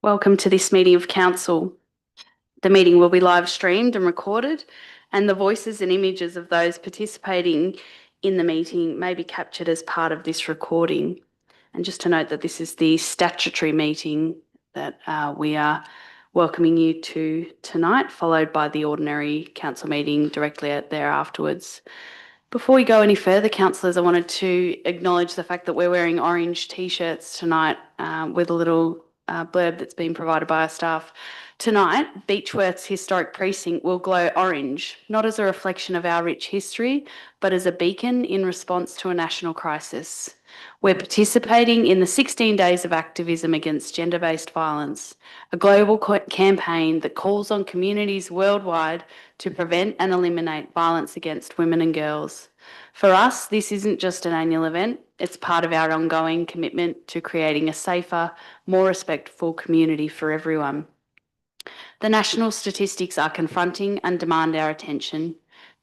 Welcome to this meeting of Council. The meeting will be live streamed and recorded, and the voices and images of those participating in the meeting may be captured as part of this recording. And just to note that this is the statutory meeting that we are welcoming you to tonight, followed by the ordinary council meeting directly there afterwards. Before we go any further, councillors, I wanted to acknowledge the fact that we're wearing orange T-shirts tonight with a little blurb that's been provided by our staff. Tonight, Beechworth's historic precinct will glow orange, not as a reflection of our rich history, but as a beacon in response to a national crisis. We're participating in the 16 days of activism against gender-based violence, a global campaign that calls on communities worldwide to prevent and eliminate violence against women and girls. For us, this isn't just an annual event, it's part of our ongoing commitment to creating a safer, more respectful community for everyone. The national statistics are confronting and demand our attention.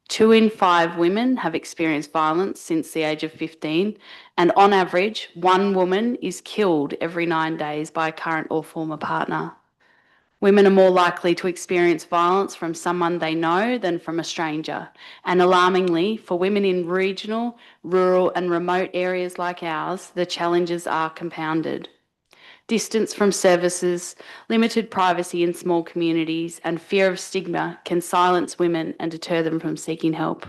2 in 5 women have experienced violence since the age of 15, and on average, 1 woman is killed every 9 days by a current or former partner. Women are more likely to experience violence from someone they know than from a stranger, and alarmingly, for women in regional, rural and remote areas like ours, the challenges are compounded. Distance from services, limited privacy in small communities, and fear of stigma can silence women and deter them from seeking help.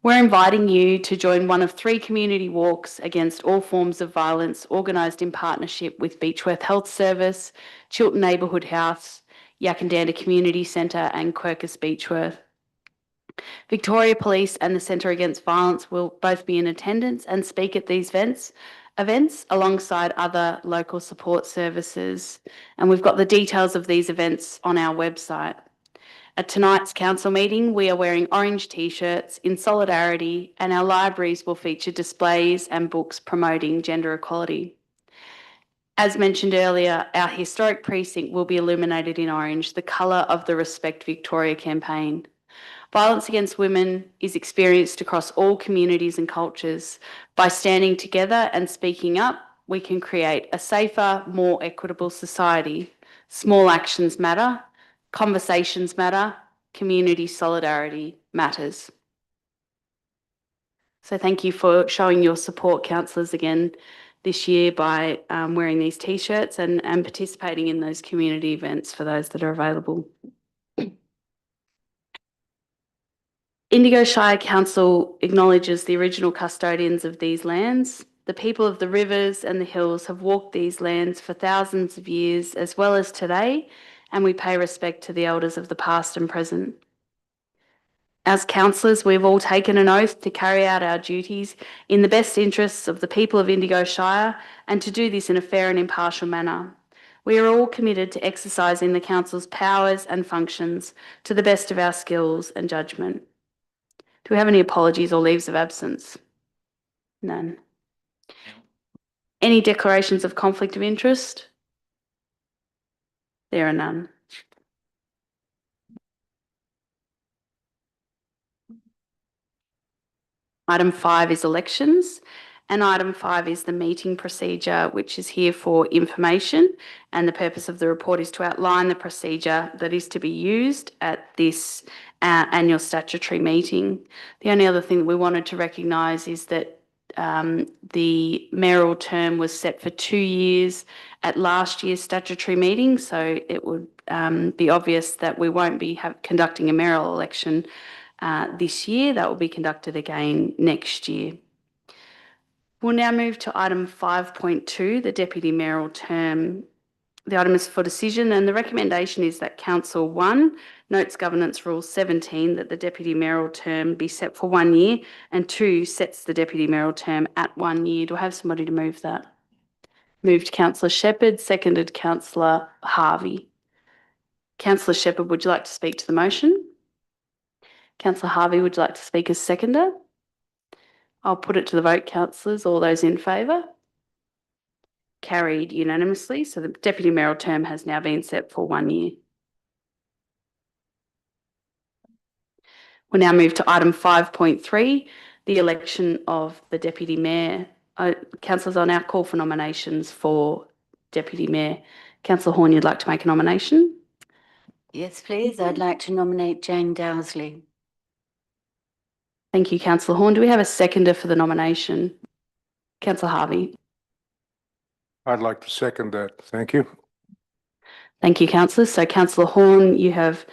We're inviting you to join one of 3 community walks against all forms of violence organised in partnership with Beechworth Health Service, Chiltern Neighbourhood House, Yakandanda Community Centre and Quercus Beechworth. Victoria Police and the Centre Against Violence will both be in attendance and speak at these events alongside other local support services. And we've got the details of these events on our website. At tonight's council meeting, we are wearing orange T-shirts in solidarity, and our libraries will feature displays and books promoting gender equality. As mentioned earlier, our historic precinct will be illuminated in orange, the colour of the Respect Victoria campaign. Violence against women is experienced across all communities and cultures. By standing together and speaking up, we can create a safer, more equitable society. Small actions matter. Conversations matter, community solidarity matters. So thank you for showing your support, councillors, again this year by wearing these T-shirts and participating in those community events for those that are available. Indigo Shire Council acknowledges the original custodians of these lands. The people of the rivers and the hills have walked these lands for thousands of years as well as today, and we pay respect to the elders of the past and present. As councillors, we've all taken an oath to carry out our duties in the best interests of the people of Indigo Shire and to do this in a fair and impartial manner. We are all committed to exercising the council's powers and functions to the best of our skills and judgment. Do we have any apologies or leaves of absence? None. Any declarations of conflict of interest? There are none. Item 5 is elections, and item 5 is the meeting procedure, which is here for information, and the purpose of the report is to outline the procedure that is to be used at this annual statutory meeting. The only other thing that we wanted to recognise is that the mayoral term was set for 2 years at last year's statutory meeting, so it would be obvious that we won't be conducting a mayoral election this year. That will be conducted again next year. We'll now move to item 5.2, the deputy mayoral term. The item is for decision, and the recommendation is that Council 1 notes Governance Rule 17 that the deputy mayoral term be set for 1 year, and 2 sets the deputy mayoral term at 1 year. Do I have somebody to move that? Moved Councillor Shepherd, seconded Councillor Harvey. Councillor Shepherd, would you like to speak to the motion? Councillor Harvey, would you like to speak as seconder? I'll put it to the vote, councillors. All those in favour? Carried unanimously. So the deputy mayoral term has now been set for 1 year. We'll now move to item 5.3, the election of the deputy mayor. Councillors, I'll now call for nominations for deputy mayor. Councillor Horn, you'd like to make a nomination? Yes, please. I'd like to nominate Jane Dowsley. Thank you, Councillor Horn. Do we have a seconder for the nomination? Councillor Harvey. I'd like to second that. Thank you. Thank you, councillors. So, Councillor Horn, you have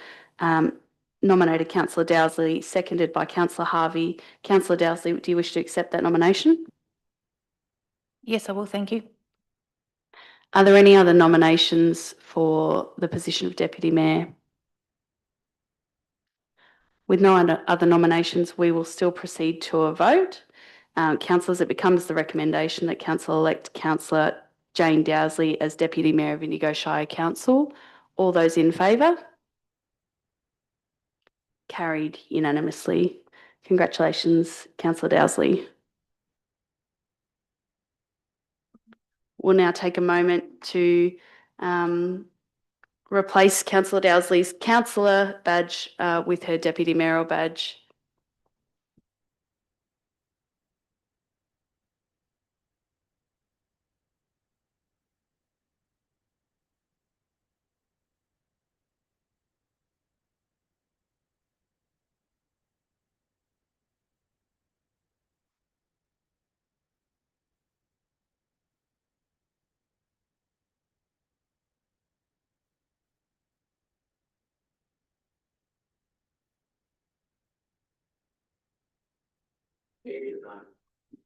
nominated Councillor Dowsley, seconded by Councillor Harvey. Councillor Dowsley, do you wish to accept that nomination? Yes, I will. Thank you. Are there any other nominations for the position of Deputy Mayor? With no other nominations, we will still proceed to a vote. Councillors, it becomes the recommendation that Councillor-elect Councillor Jane Dowsley as Deputy Mayor of Indigo Shire Council. All those in favour? Carried unanimously. Congratulations, Councillor Dowsley. We'll now take a moment to replace Councillor Dowsley's councillor badge with her deputy mayoral badge.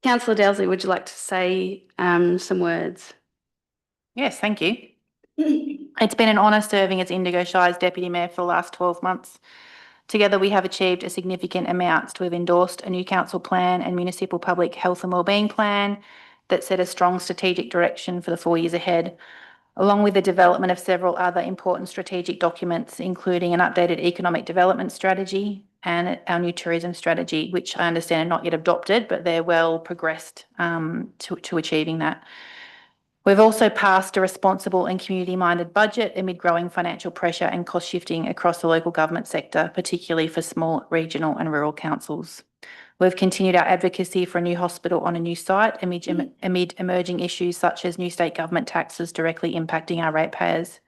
Councillor Dowsley, would you like to say some words? Yes, thank you. It's been an honour serving as Indigo Shire's Deputy Mayor for the last 12 months. Together, we have achieved a significant amount. We've endorsed a new council plan and municipal public health and wellbeing plan that set a strong strategic direction for the 4 years ahead, along with the development of several other important strategic documents, including an updated economic development strategy and our new tourism strategy, which I understand are not yet adopted, but they're well progressed to achieving that. We've also passed a responsible and community-minded budget amid growing financial pressure and cost shifting across the local government sector, particularly for small regional and rural councils. We've continued our advocacy for a new hospital on a new site amid emerging issues such as new state government taxes directly impacting our ratepayers.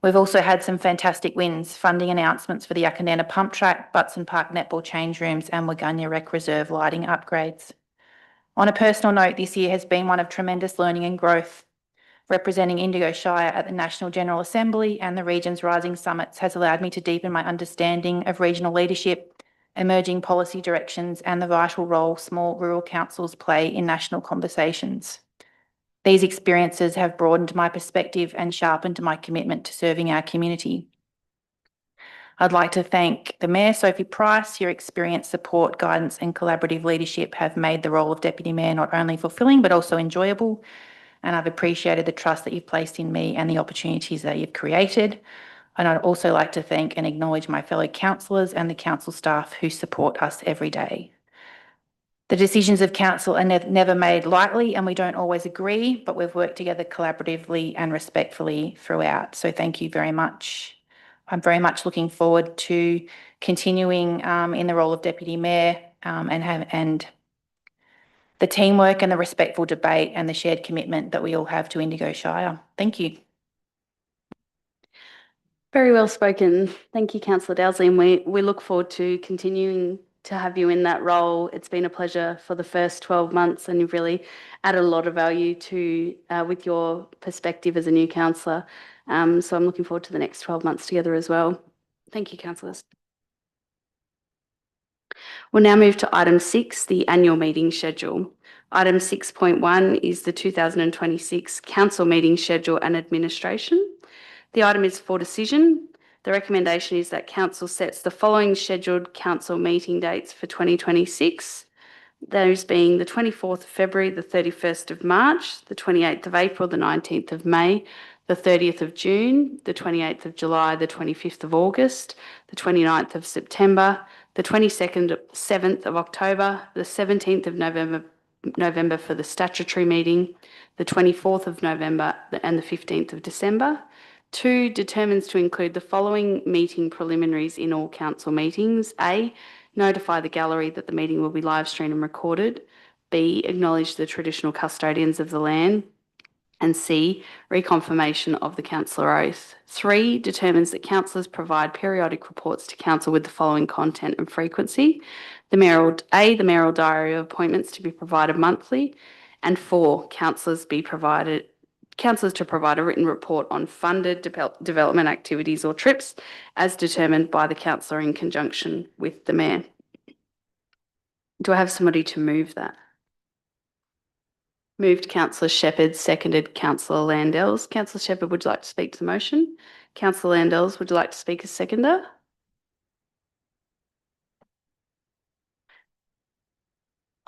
We've also had some fantastic wins, funding announcements for the Yakandanna pump track, Butson Park netball change rooms and Waganya Rec Reserve lighting upgrades. On a personal note, this year has been one of tremendous learning and growth. Representing Indigo Shire at the National General Assembly and the region's Rising Summits has allowed me to deepen my understanding of regional leadership, emerging policy directions and the vital role small rural councils play in national conversations. These experiences have broadened my perspective and sharpened my commitment to serving our community. I'd like to thank the Mayor, Sophie Price. Your experience, support, guidance and collaborative leadership have made the role of Deputy Mayor not only fulfilling but also enjoyable, and I've appreciated the trust that you've placed in me and the opportunities that you've created. And I'd also like to thank and acknowledge my fellow councillors and the council staff who support us every day. The decisions of council are never made lightly and we don't always agree, but we've worked together collaboratively and respectfully throughout. So thank you very much. I'm very much looking forward to continuing in the role of Deputy Mayor and the teamwork and the respectful debate and the shared commitment that we all have to Indigo Shire. Thank you. Very well spoken. Thank you, Councillor Dowsley, and we look forward to continuing to have you in that role. It's been a pleasure for the first 12 months and you've really added a lot of value to with your perspective as a new councillor. So I'm looking forward to the next 12 months together as well. Thank you, councillors. We'll now move to item 6, the annual meeting schedule. Item 6.1 is the 2026 council meeting schedule and administration. The item is for decision. The recommendation is that council sets the following scheduled council meeting dates for 2026, those being the 24th of February, the 31st of March, the 28th of April, the 19th of May, the 30th of June, the 28th of July, the 25th of August, the 29th of September, the 7th of October, the 17th of November for the statutory meeting, the 24th of November and the 15th of December. 2, determines to include the following meeting preliminaries in all council meetings. A, notify the gallery that the meeting will be live streamed and recorded. B, acknowledge the traditional custodians of the land. And C, reconfirmation of the councillor oath. 3, determines that councillors provide periodic reports to council with the following content and frequency. The mayoral diary of appointments to be provided monthly. And 4, councillors to provide a written report on funded development activities or trips as determined by the councillor in conjunction with the mayor. Do I have somebody to move that? Moved Councillor Shepherd, seconded Councillor Landells. Councillor Shepherd, would you like to speak to the motion? Councillor Landells, would you like to speak as seconder?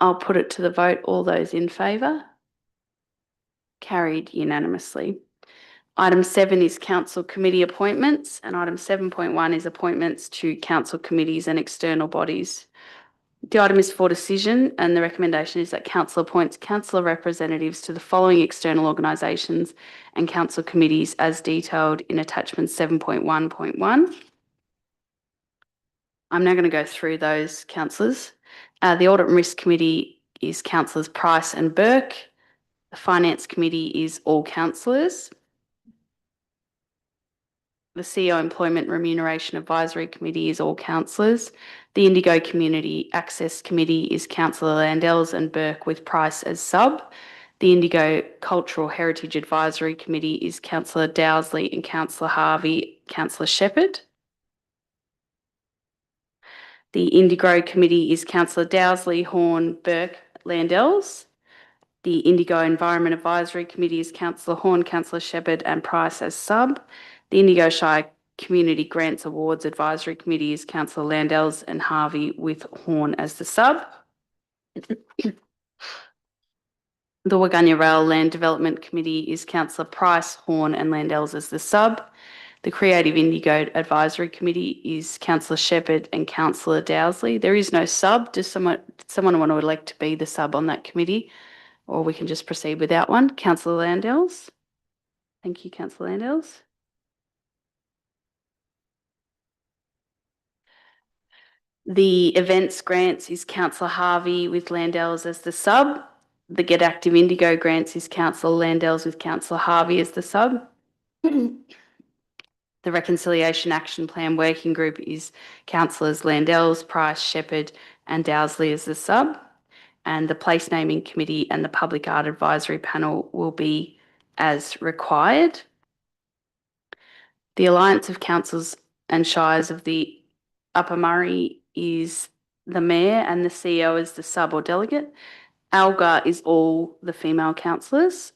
I'll put it to the vote. All those in favour? Carried unanimously. Item 7 is council committee appointments, and item 7.1 is appointments to council committees and external bodies. The item is for decision, and the recommendation is that council appoints councillor representatives to the following external organisations and council committees as detailed in attachment 7.1.1. I'm now going to go through those councillors. The Audit and Risk Committee is councillors Price and Burke. The Finance Committee is all councillors. The CEO Employment Remuneration Advisory Committee is all councillors. The Indigo Community Access Committee is Councillor Landells and Burke with Price as sub. The Indigo Cultural Heritage Advisory Committee is Councillor Dowsley and Councillor Harvey, Councillor Shepherd. The Indigo Committee is Councillor Dowsley, Horn, Burke, Landells. The Indigo Environment Advisory Committee is Councillor Horn, Councillor Shepherd and Price as sub. The Indigo Shire Community Grants Awards Advisory Committee is Councillor Landells and Harvey with Horn as the sub. The Waganya Rail Land Development Committee is Councillor Price, Horn and Landells as the sub. The Creative Indigo Advisory Committee is Councillor Shepherd and Councillor Dowsley. There is no sub. Does someone want to elect to be the sub on that committee? Or we can just proceed without one. Councillor Landells. Thank you, Councillor Landells. The Events Grants is Councillor Harvey with Landells as the sub. The Get Active Indigo Grants is Councillor Landells with Councillor Harvey as the sub. The Reconciliation Action Plan Working Group is Councillors Landells, Price, Shepherd and Dowsley as the sub. And the Place Naming Committee and the Public Art Advisory Panel will be as required. The Alliance of Councils and Shires of the Upper Murray is the mayor and the CEO is the sub or delegate. ALGA is all the female councillors.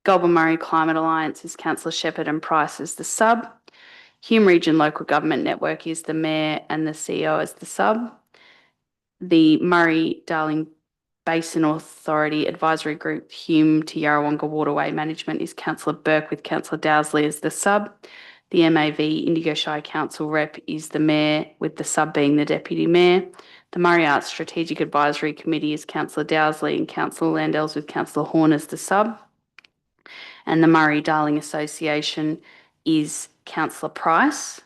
Goulburn Murray Climate Alliance is Councillor Shepherd and Price as the sub. Hume Region Local Government Network is the mayor and the CEO as the sub. The Murray-Darling Basin Authority Advisory Group, Hume to Yarrawonga Waterway Management is Councillor Burke with Councillor Dowsley as the sub. The MAV Indigo Shire Council Rep is the mayor with the sub being the deputy mayor. The Murray Arts Strategic Advisory Committee is Councillor Dowsley and Councillor Landells with Councillor Horn as the sub. And the Murray-Darling Association is Councillor Price.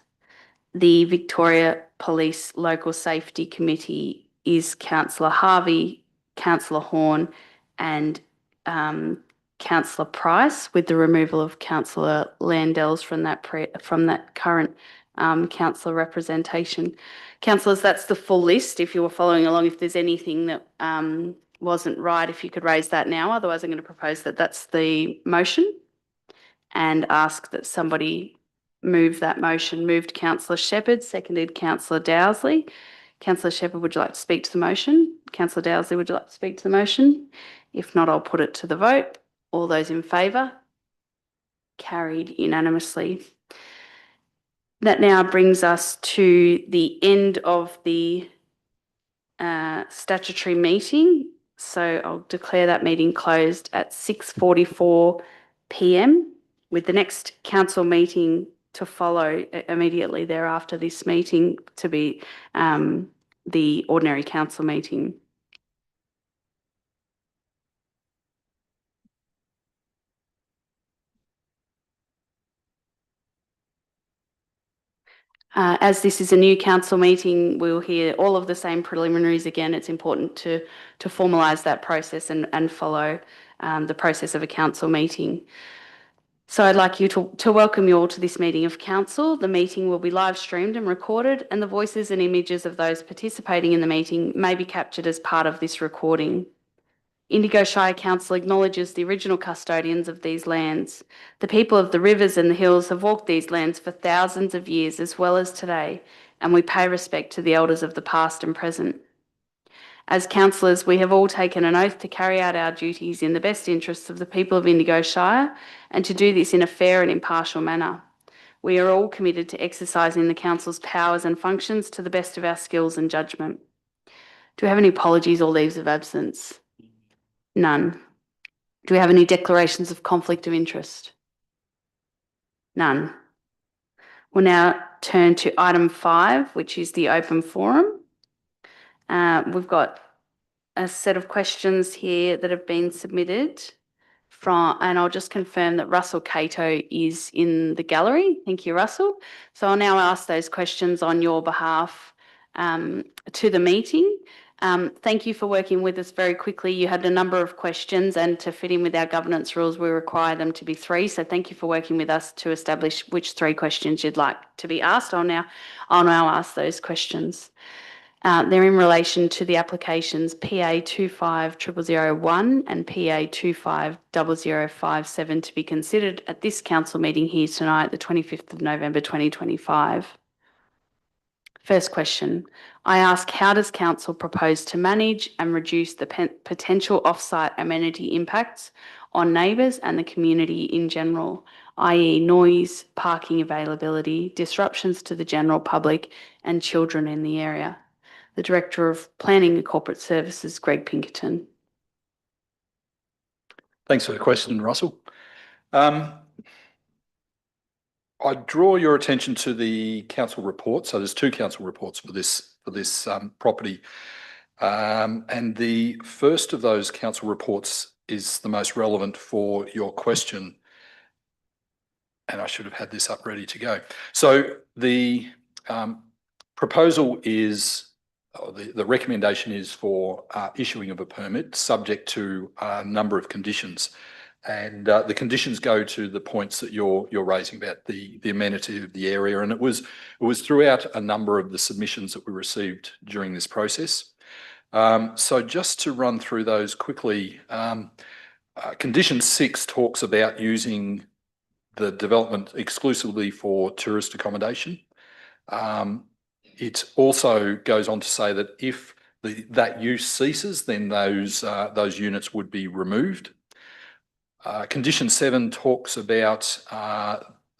The Victoria Police Local Safety Committee is Councillor Harvey, Councillor Horn and Councillor Price, with the removal of Councillor Landells from that current councillor representation. Councillors, that's the full list. If you were following along, if there's anything that wasn't right, if you could raise that now. Otherwise, I'm going to propose that that's the motion and ask that somebody move that motion. Moved Councillor Shepherd, seconded Councillor Dowsley. Councillor Shepherd, would you like to speak to the motion? Councillor Dowsley, would you like to speak to the motion? If not, I'll put it to the vote. All those in favour? Carried unanimously. That now brings us to the end of the statutory meeting. So I'll declare that meeting closed at 6:44 p.m. with the next council meeting to follow immediately thereafter this meeting to be the ordinary council meeting. As this is a new council meeting, we'll hear all of the same preliminaries again. It's important to formalise that process and follow the process of a council meeting. So I'd like you to welcome you all to this meeting of council. The meeting will be live streamed and recorded, and the voices and images of those participating in the meeting may be captured as part of this recording. Indigo Shire Council acknowledges the original custodians of these lands. The people of the rivers and the hills have walked these lands for thousands of years as well as today, and we pay respect to the elders of the past and present. As councillors, we have all taken an oath to carry out our duties in the best interests of the people of Indigo Shire and to do this in a fair and impartial manner. We are all committed to exercising the council's powers and functions to the best of our skills and judgment. Do we have any apologies or leaves of absence? None. Do we have any declarations of conflict of interest? None. We'll now turn to item 5, which is the open forum. We've got a set of questions here that have been submitted and I'll just confirm that Russell Cato is in the gallery. Thank you, Russell. So I'll now ask those questions on your behalf to the meeting. Thank you for working with us very quickly. You had a number of questions, and to fit in with our governance rules, we require them to be 3. So thank you for working with us to establish which 3 questions you'd like to be asked. I'll now ask those questions. They're in relation to the applications PA 25001 and PA 250057 to be considered at this council meeting here tonight, the 25th of November 2025. First question, I ask, how does council propose to manage and reduce the potential off-site amenity impacts on neighbours and the community in general, i.e. noise, parking availability, disruptions to the general public and children in the area? The Director of Planning and Corporate Services, Greg Pinkerton. Thanks for the question, Russell. I draw your attention to the council report. So there's 2 council reports for this property. And the first of those council reports is the most relevant for your question. And I should have had this up ready to go. So the proposal is, the recommendation is for issuing of a permit subject to a number of conditions. And the conditions go to the points that you're raising about the amenity of the area. And it was throughout a number of the submissions that we received during this process. So just to run through those quickly, condition 6 talks about using the development exclusively for tourist accommodation. It also goes on to say that if that use ceases, then those units would be removed. Condition 7 talks about,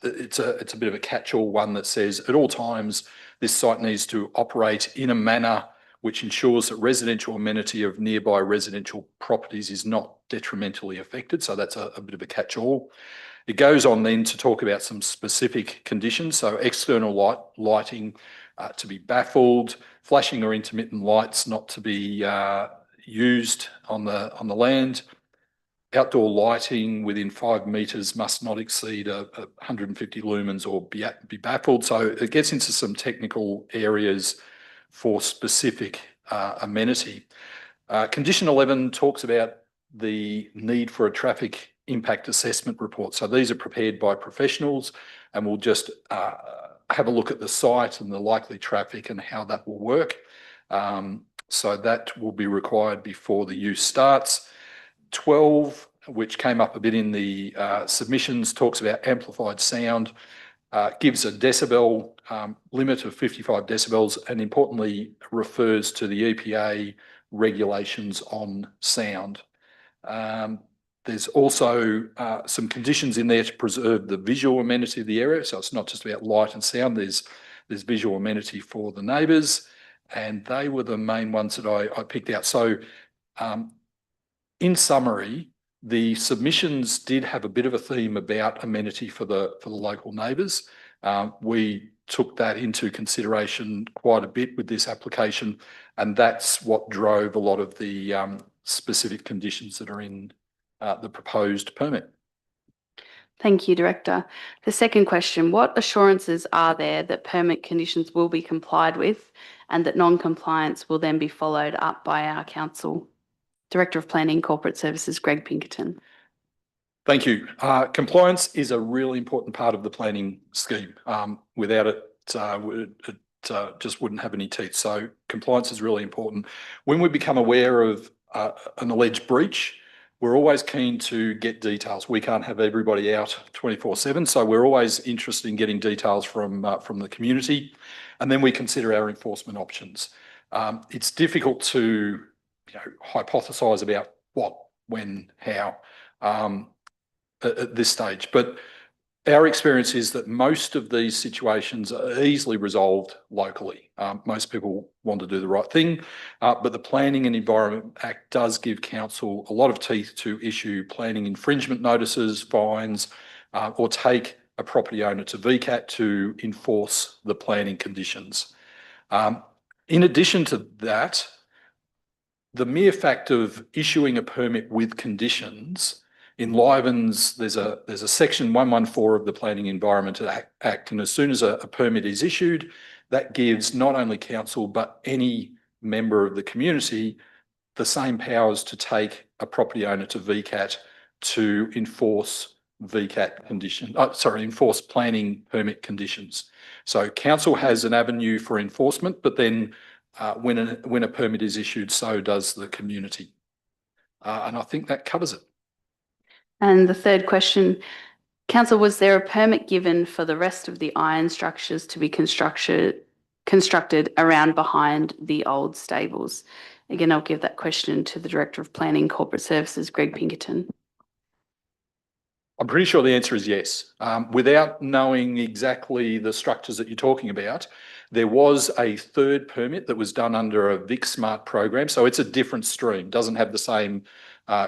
it's a bit of a catch-all one that says, at all times, this site needs to operate in a manner which ensures that residential amenity of nearby residential properties is not detrimentally affected. So that's a bit of a catch-all. It goes on then to talk about some specific conditions. So external lighting to be baffled, flashing or intermittent lights not to be used on the land. Outdoor lighting within 5 metres must not exceed 150 lumens or be baffled. So it gets into some technical areas for specific amenity. Condition 11 talks about the need for a traffic impact assessment report. So these are prepared by professionals, and we'll just have a look at the site and the likely traffic and how that will work. So that will be required before the use starts. 12, which came up a bit in the submissions, talks about amplified sound, gives a decibel limit of 55 decibels, and importantly refers to the EPA regulations on sound. There's also some conditions in there to preserve the visual amenity of the area. So it's not just about light and sound, there's visual amenity for the neighbours, and they were the main ones that I picked out. So in summary, the submissions did have a bit of a theme about amenity for the local neighbours. We took that into consideration quite a bit with this application, and that's what drove a lot of the specific conditions that are in the proposed permit. Thank you, Director. The second question, what assurances are there that permit conditions will be complied with and that non-compliance will then be followed up by our council? Director of Planning Corporate Services, Greg Pinkerton. Thank you. Compliance is a really important part of the planning scheme. Without it, it just wouldn't have any teeth. So compliance is really important. When we become aware of an alleged breach, we're always keen to get details. We can't have everybody out 24/7, so we're always interested in getting details from the community, and then we consider our enforcement options. It's difficult to hypothesise about what, when, how at this stage, but our experience is that most of these situations are easily resolved locally. Most people want to do the right thing, but the Planning and Environment Act does give council a lot of teeth to issue planning infringement notices, fines, or take a property owner to VCAT to enforce the planning conditions. In addition to that, the mere fact of issuing a permit with conditions enlivens, there's a section 114 of the Planning Environment Act, and as soon as a permit is issued, that gives not only council but any member of the community the same powers to take a property owner to VCAT to enforce enforce planning permit conditions. So council has an avenue for enforcement, but then when a permit is issued, so does the community. And I think that covers it. And the third question, Council, was there a permit given for the rest of the iron structures to be constructed around behind the old stables? Again, I'll give that question to the Director of Planning Corporate Services, Greg Pinkerton. I'm pretty sure the answer is yes. Without knowing exactly the structures that you're talking about, there was a third permit that was done under a Vic Smart program. So it's a different stream, doesn't have the same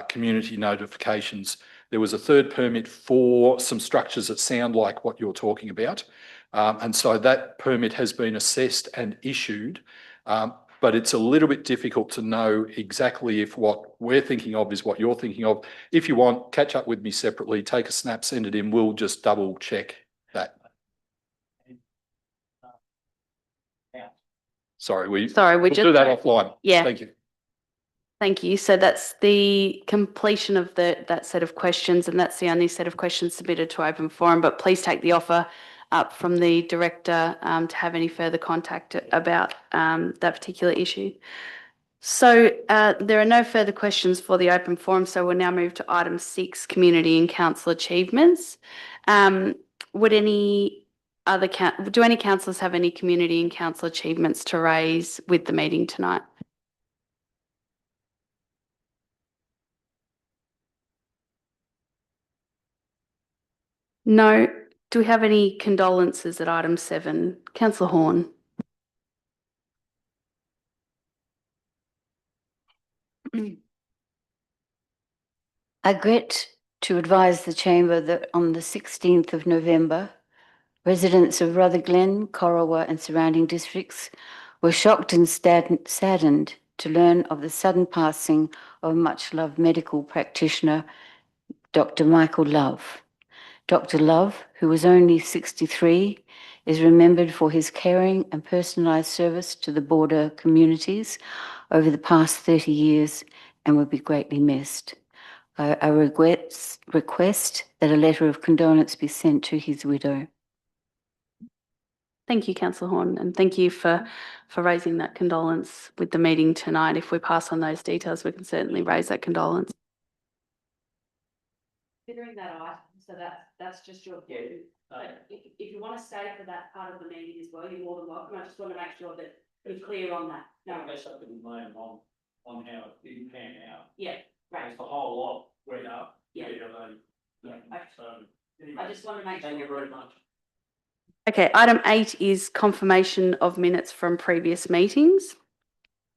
community notifications. There was a third permit for some structures that sound like what you're talking about. And so that permit has been assessed and issued. But it's a little bit difficult to know exactly if what we're thinking of is what you're thinking of. If you want, catch up with me separately, take a snap, send it in. We'll just double check that. Sorry, we'll do that offline. Yeah. Thank you. Thank you. So that's the completion of that set of questions, and that's the only set of questions submitted to open forum. But please take the offer up from the director to have any further contact about that particular issue. So there are no further questions for the open forum. So we'll now move to item 6, community and council achievements. Do any councillors have any community and council achievements to raise with the meeting tonight? No. Do we have any condolences at item 7? Councillor Horn. I regret to advise the Chamber that on the 16th of November, residents of Rutherglen, Corowa and surrounding districts were shocked and saddened to learn of the sudden passing of much-loved medical practitioner, Dr. Michael Love. Dr. Love, who was only 63, is remembered for his caring and personalised service to the border communities over the past 30 years and will be greatly missed. I request that a letter of condolence be sent to his widow. Thank you, Councillor Horn, and thank you for raising that condolence with the meeting tonight. If we pass on those details, we can certainly raise that condolence. Considering that item, so that's just your view. But if you want to stay for that part of the meeting as well, you're more than welcome. I just want to make sure that we're clear on that. No, I guess I can blame on how it didn't pan out. yeah, right. The whole lot went up. Yeah. So, I just want to make sure. thank you very much. Okay, item 8 is confirmation of minutes from previous meetings.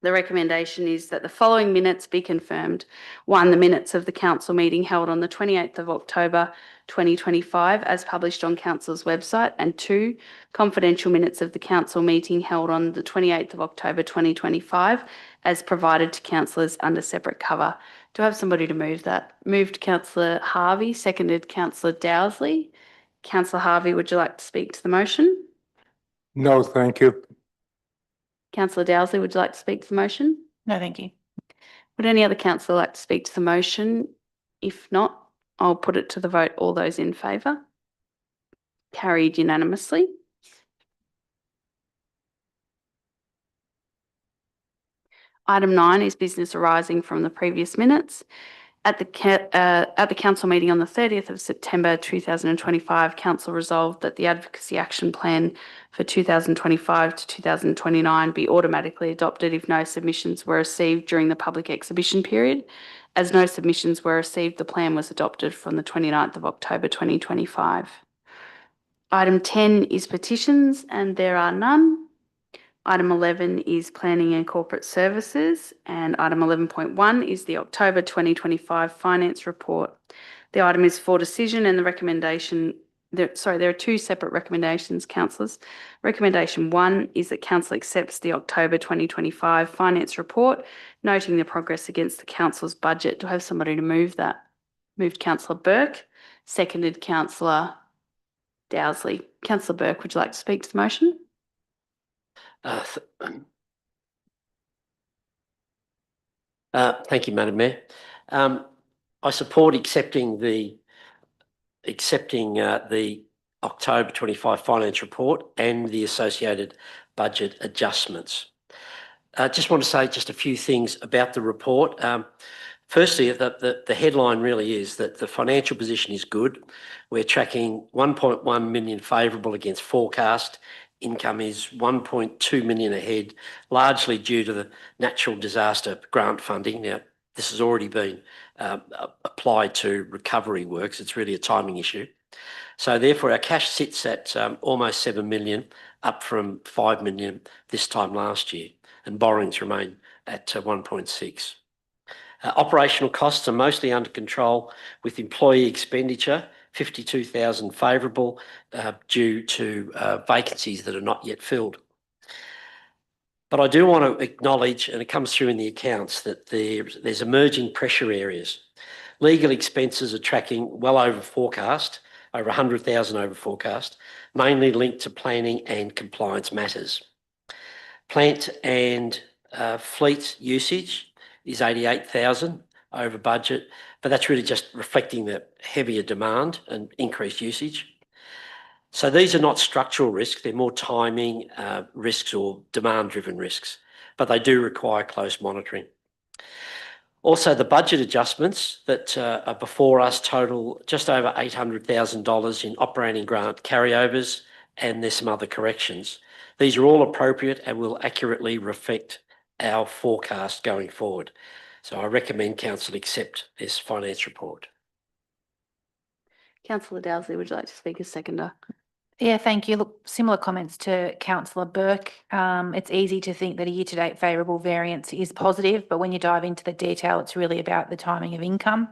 The recommendation is that the following minutes be confirmed. 1, the minutes of the council meeting held on the 28th of October 2025 as published on council's website, and 2, confidential minutes of the council meeting held on the 28th of October 2025 as provided to councillors under separate cover. Do I have somebody to move that? Moved Councillor Harvey, seconded Councillor Dowsley. Councillor Harvey, would you like to speak to the motion? No, thank you. Councillor Dowsley, would you like to speak to the motion? No, thank you. Would any other councillor like to speak to the motion? If not, I'll put it to the vote. All those in favour? Carried unanimously. Item 9 is business arising from the previous minutes. At the council meeting on the 30th of September 2025, council resolved that the advocacy action plan for 2025 to 2029 be automatically adopted if no submissions were received during the public exhibition period. As no submissions were received, the plan was adopted from the 29th of October 2025. Item 10 is petitions, and there are none. Item 11 is planning and corporate services, and item 11.1 is the October 2025 finance report. The item is for decision, and the recommendation, there are two separate recommendations, councillors. Recommendation 1 is that council accepts the October 2025 finance report, noting the progress against the council's budget. Do I have somebody to move that? Moved Councillor Burke, seconded Councillor Dowsley. Councillor Burke, would you like to speak to the motion? Thank you, Madam Mayor. I support accepting the October 25 finance report and the associated budget adjustments. I just want to say just a few things about the report. Firstly, the headline really is that the financial position is good. We're tracking 1.1 million favourable against forecast. Income is 1.2 million ahead, largely due to the natural disaster grant funding. Now, this has already been applied to recovery works. It's really a timing issue. So therefore, our cash sits at almost 7 million, up from 5 million this time last year, and borrowings remain at 1.6. Operational costs are mostly under control, with employee expenditure 52,000 favourable due to vacancies that are not yet filled. But I do want to acknowledge, and it comes through in the accounts, that there's emerging pressure areas. Legal expenses are tracking well over forecast, over 100,000 over forecast, mainly linked to planning and compliance matters. Plant and fleet usage is 88,000 over budget, but that's really just reflecting the heavier demand and increased usage. So these are not structural risks, they're more timing risks or demand-driven risks, but they do require close monitoring. Also, the budget adjustments that are before us total just over $800,000 in operating grant carryovers, and there's some other corrections. These are all appropriate and will accurately reflect our forecast going forward. So I recommend council accept this finance report. Councillor Dowsley, would you like to speak as seconder? Yeah, thank you. Look, similar comments to Councillor Burke. It's easy to think that a year-to-date favourable variance is positive, but when you dive into the detail, it's really about the timing of income.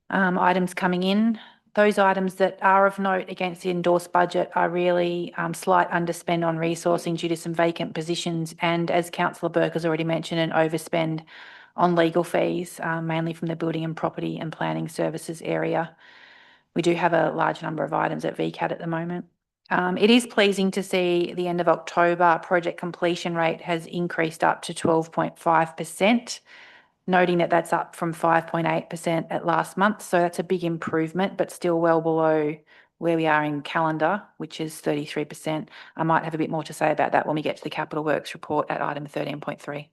Items coming in. Those items that are of note against the endorsed budget are really slight underspend on resourcing due to some vacant positions, and as Councillor Burke has already mentioned, an overspend on legal fees, mainly from the building and property and planning services area. We do have a large number of items at VCAT at the moment. It is pleasing to see the end of October project completion rate has increased up to 12.5%, noting that that's up from 5.8% at last month. So that's a big improvement, but still well below where we are in calendar, which is 33%. I might have a bit more to say about that when we get to the capital works report at item 13.3.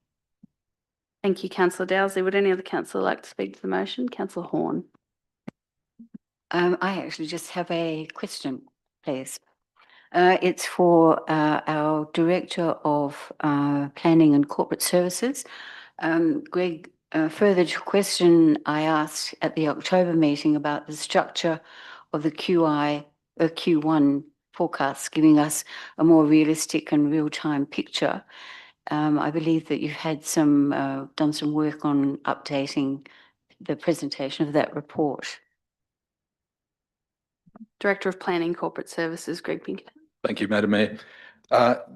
Thank you, Councillor Dowsley. Would any other councillor like to speak to the motion? Councillor Horn. I actually just have a question, please. It's for our Director of Planning and Corporate Services. Greg, further to question I asked at the October meeting about the structure of the Q1 forecast, giving us a more realistic and real-time picture. I believe that you've had done some work on updating the presentation of that report. Director of Planning and Corporate Services, Greg Pinkerton. Thank you, Madam Mayor.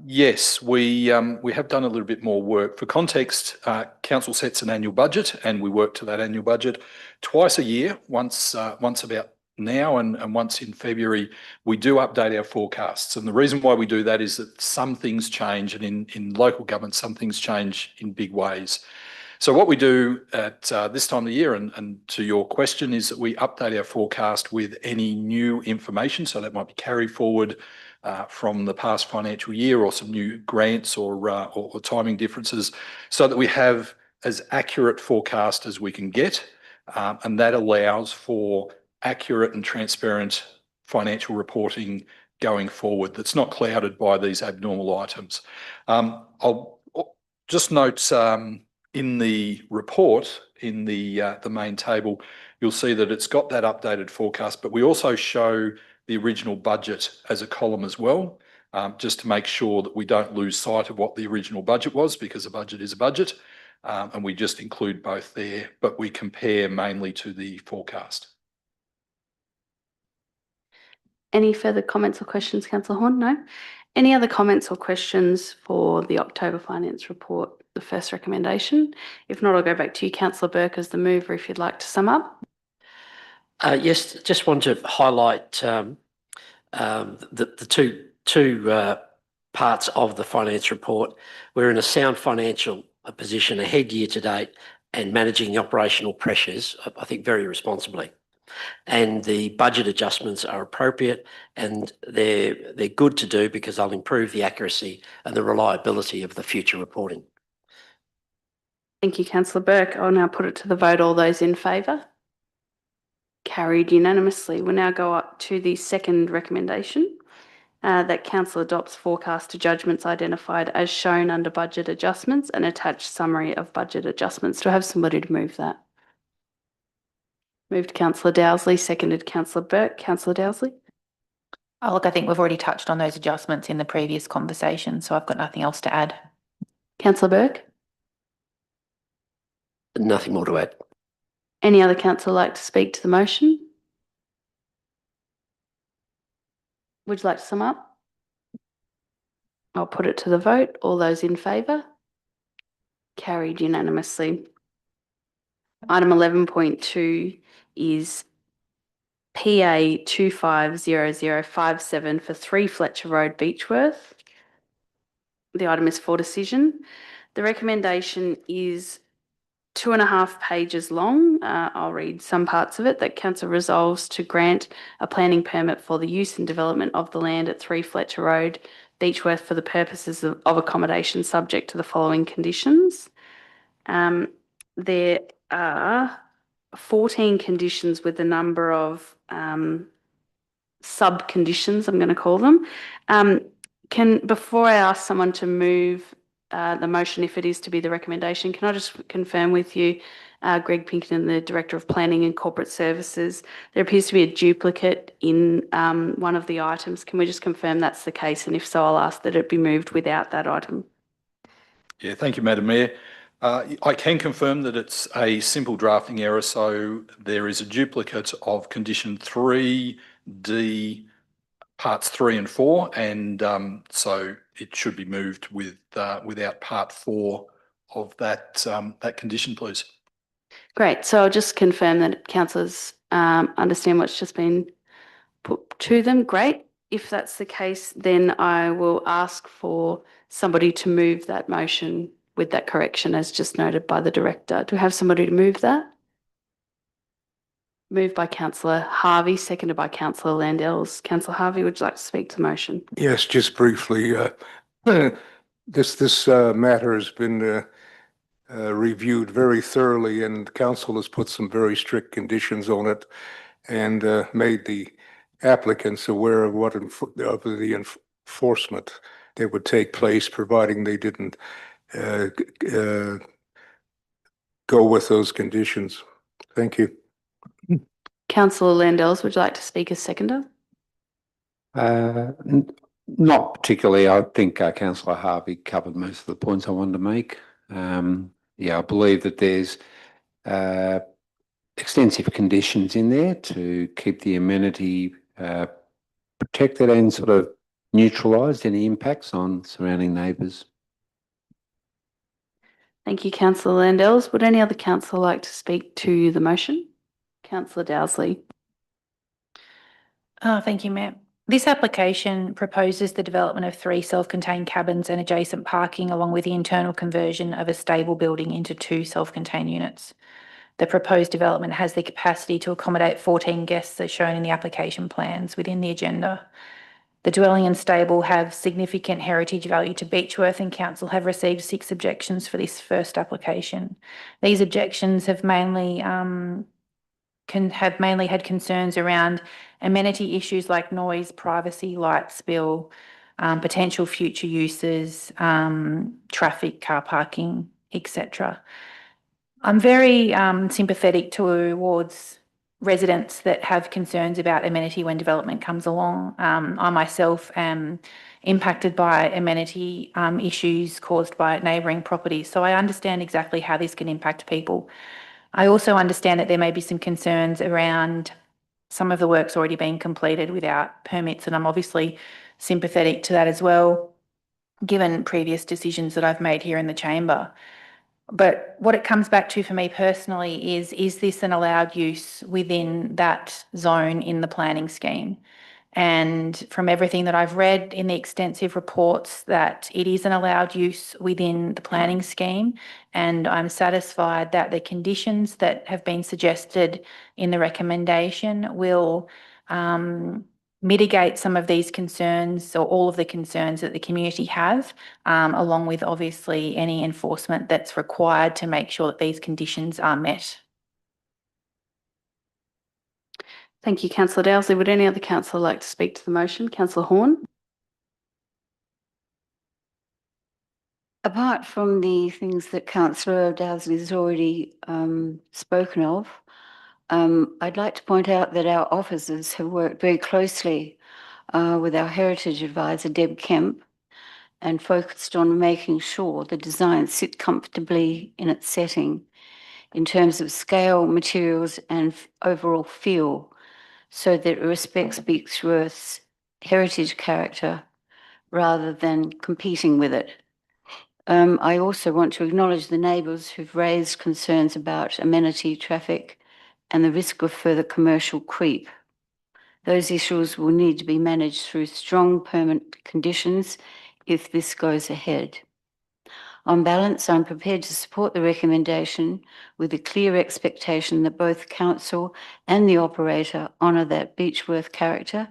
Yes, we have done a little bit more work. For context, council sets an annual budget and we work to that annual budget twice a year, once about now and once in February. We do update our forecasts, and the reason why we do that is that some things change, and in local government some things change in big ways. So what we do at this time of the year, and to your question, is that we update our forecast with any new information. So that might be carry forward from the past financial year, or some new grants, or timing differences, so that we have as accurate forecast as we can get. And that allows for accurate and transparent financial reporting going forward that's not clouded by these abnormal items. I'll just note in the report, in the main table, you'll see that it's got that updated forecast, but we also show the original budget as a column as well, just to make sure that we don't lose sight of what the original budget was, because a budget is a budget, and we just include both there, but we compare mainly to the forecast. Any further comments or questions, Councillor Horn? No. Any other comments or questions for the October finance report, the first recommendation? If not, I'll go back to you, Councillor Burke, as the mover, if you'd like to sum up. Yes, just want to highlight the two parts of the finance report. We're in a sound financial position ahead year to date, and managing the operational pressures, I think, very responsibly. And the budget adjustments are appropriate, and they're good to do because they'll improve the accuracy and the reliability of the future reporting. Thank you, Councillor Burke. I'll now put it to the vote. All those in favour? Carried unanimously. We'll now go up to the second recommendation, that Council adopts forecast to judgments identified as shown under budget adjustments and attached summary of budget adjustments. Do I have somebody to move that? Moved Councillor Dowsley, seconded Councillor Burke. Councillor Dowsley? Oh, look, I think we've already touched on those adjustments in the previous conversation, so I've got nothing else to add. Councillor Burke? Nothing more to add. Any other councillor like to speak to the motion? Would you like to sum up? I'll put it to the vote. All those in favour? Carried unanimously. Item 11.2 is PA 250057 for 3 Fletcher Road, Beechworth. The item is for decision. The recommendation is 2.5 pages long. I'll read some parts of it. That council resolves to grant a planning permit for the use and development of the land at 3 Fletcher Road, Beechworth, for the purposes of accommodation, subject to the following conditions. There are 14 conditions with a number of sub-conditions, I'm going to call them. Before I ask someone to move the motion, if it is to be the recommendation, can I just confirm with you, Greg Pinkerton, the Director of Planning and Corporate Services, there appears to be a duplicate in one of the items. Can we just confirm that's the case? And if so, I'll ask that it be moved without that item. Yeah, thank you, Madam Mayor. I can confirm that it's a simple drafting error. So there is a duplicate of condition 3D, parts 3 and 4, and so it should be moved without part 4 of that condition, please. Great. So I'll just confirm that councillors understand what's just been put to them. Great. If that's the case, then I will ask for somebody to move that motion with that correction as just noted by the Director. Do we have somebody to move that? Moved by Councillor Harvey, seconded by Councillor Landells. Councillor Harvey, would you like to speak to the motion? Yes, just briefly. This matter has been reviewed very thoroughly, and council has put some very strict conditions on it, and made the applicants aware of what of the enforcement that would take place, providing they didn't go with those conditions. Thank you. Councillor Landells, would you like to speak as seconder? Not particularly. I think Councillor Harvey covered most of the points I wanted to make. Yeah, I believe that there's extensive conditions in there to keep the amenity protected and sort of neutralised any impacts on surrounding neighbours. Thank you, Councillor Landells. Would any other councillor like to speak to the motion? Councillor Dowsley. Thank you, Mayor. This application proposes the development of 3 self-contained cabins and adjacent parking, along with the internal conversion of a stable building into 2 self-contained units. The proposed development has the capacity to accommodate 14 guests as shown in the application plans within the agenda. The dwelling and stable have significant heritage value to Beechworth, and council have received 6 objections for this first application. These objections have mainly had concerns around amenity issues like noise, privacy, light spill, potential future uses, traffic, car parking, etc. I'm very sympathetic towards residents that have concerns about amenity when development comes along. I myself am impacted by amenity issues caused by neighbouring properties, so I understand exactly how this can impact people. I also understand that there may be some concerns around some of the work's already been completed without permits, and I'm obviously sympathetic to that as well, given previous decisions that I've made here in the chamber. But what it comes back to for me personally is this an allowed use within that zone in the planning scheme? And from everything that I've read in the extensive reports, that it is an allowed use within the planning scheme. And I'm satisfied that the conditions that have been suggested in the recommendation will mitigate some of these concerns, or all of the concerns that the community have, along with obviously any enforcement that's required to make sure that these conditions are met. Thank you, Councillor Dowsley. Would any other councillor like to speak to the motion? Councillor Horn? Apart from the things that Councillor Dowsley has already spoken of, I'd like to point out that our officers have worked very closely with our heritage advisor, Deb Kemp, and focused on making sure the designs sit comfortably in its setting in terms of scale, materials, and overall feel, so that it respects Beechworth's heritage character rather than competing with it. I also want to acknowledge the neighbours who've raised concerns about amenity, traffic, and the risk of further commercial creep. Those issues will need to be managed through strong permanent conditions if this goes ahead. On balance, I'm prepared to support the recommendation with a clear expectation that both council and the operator honour that Beechworth character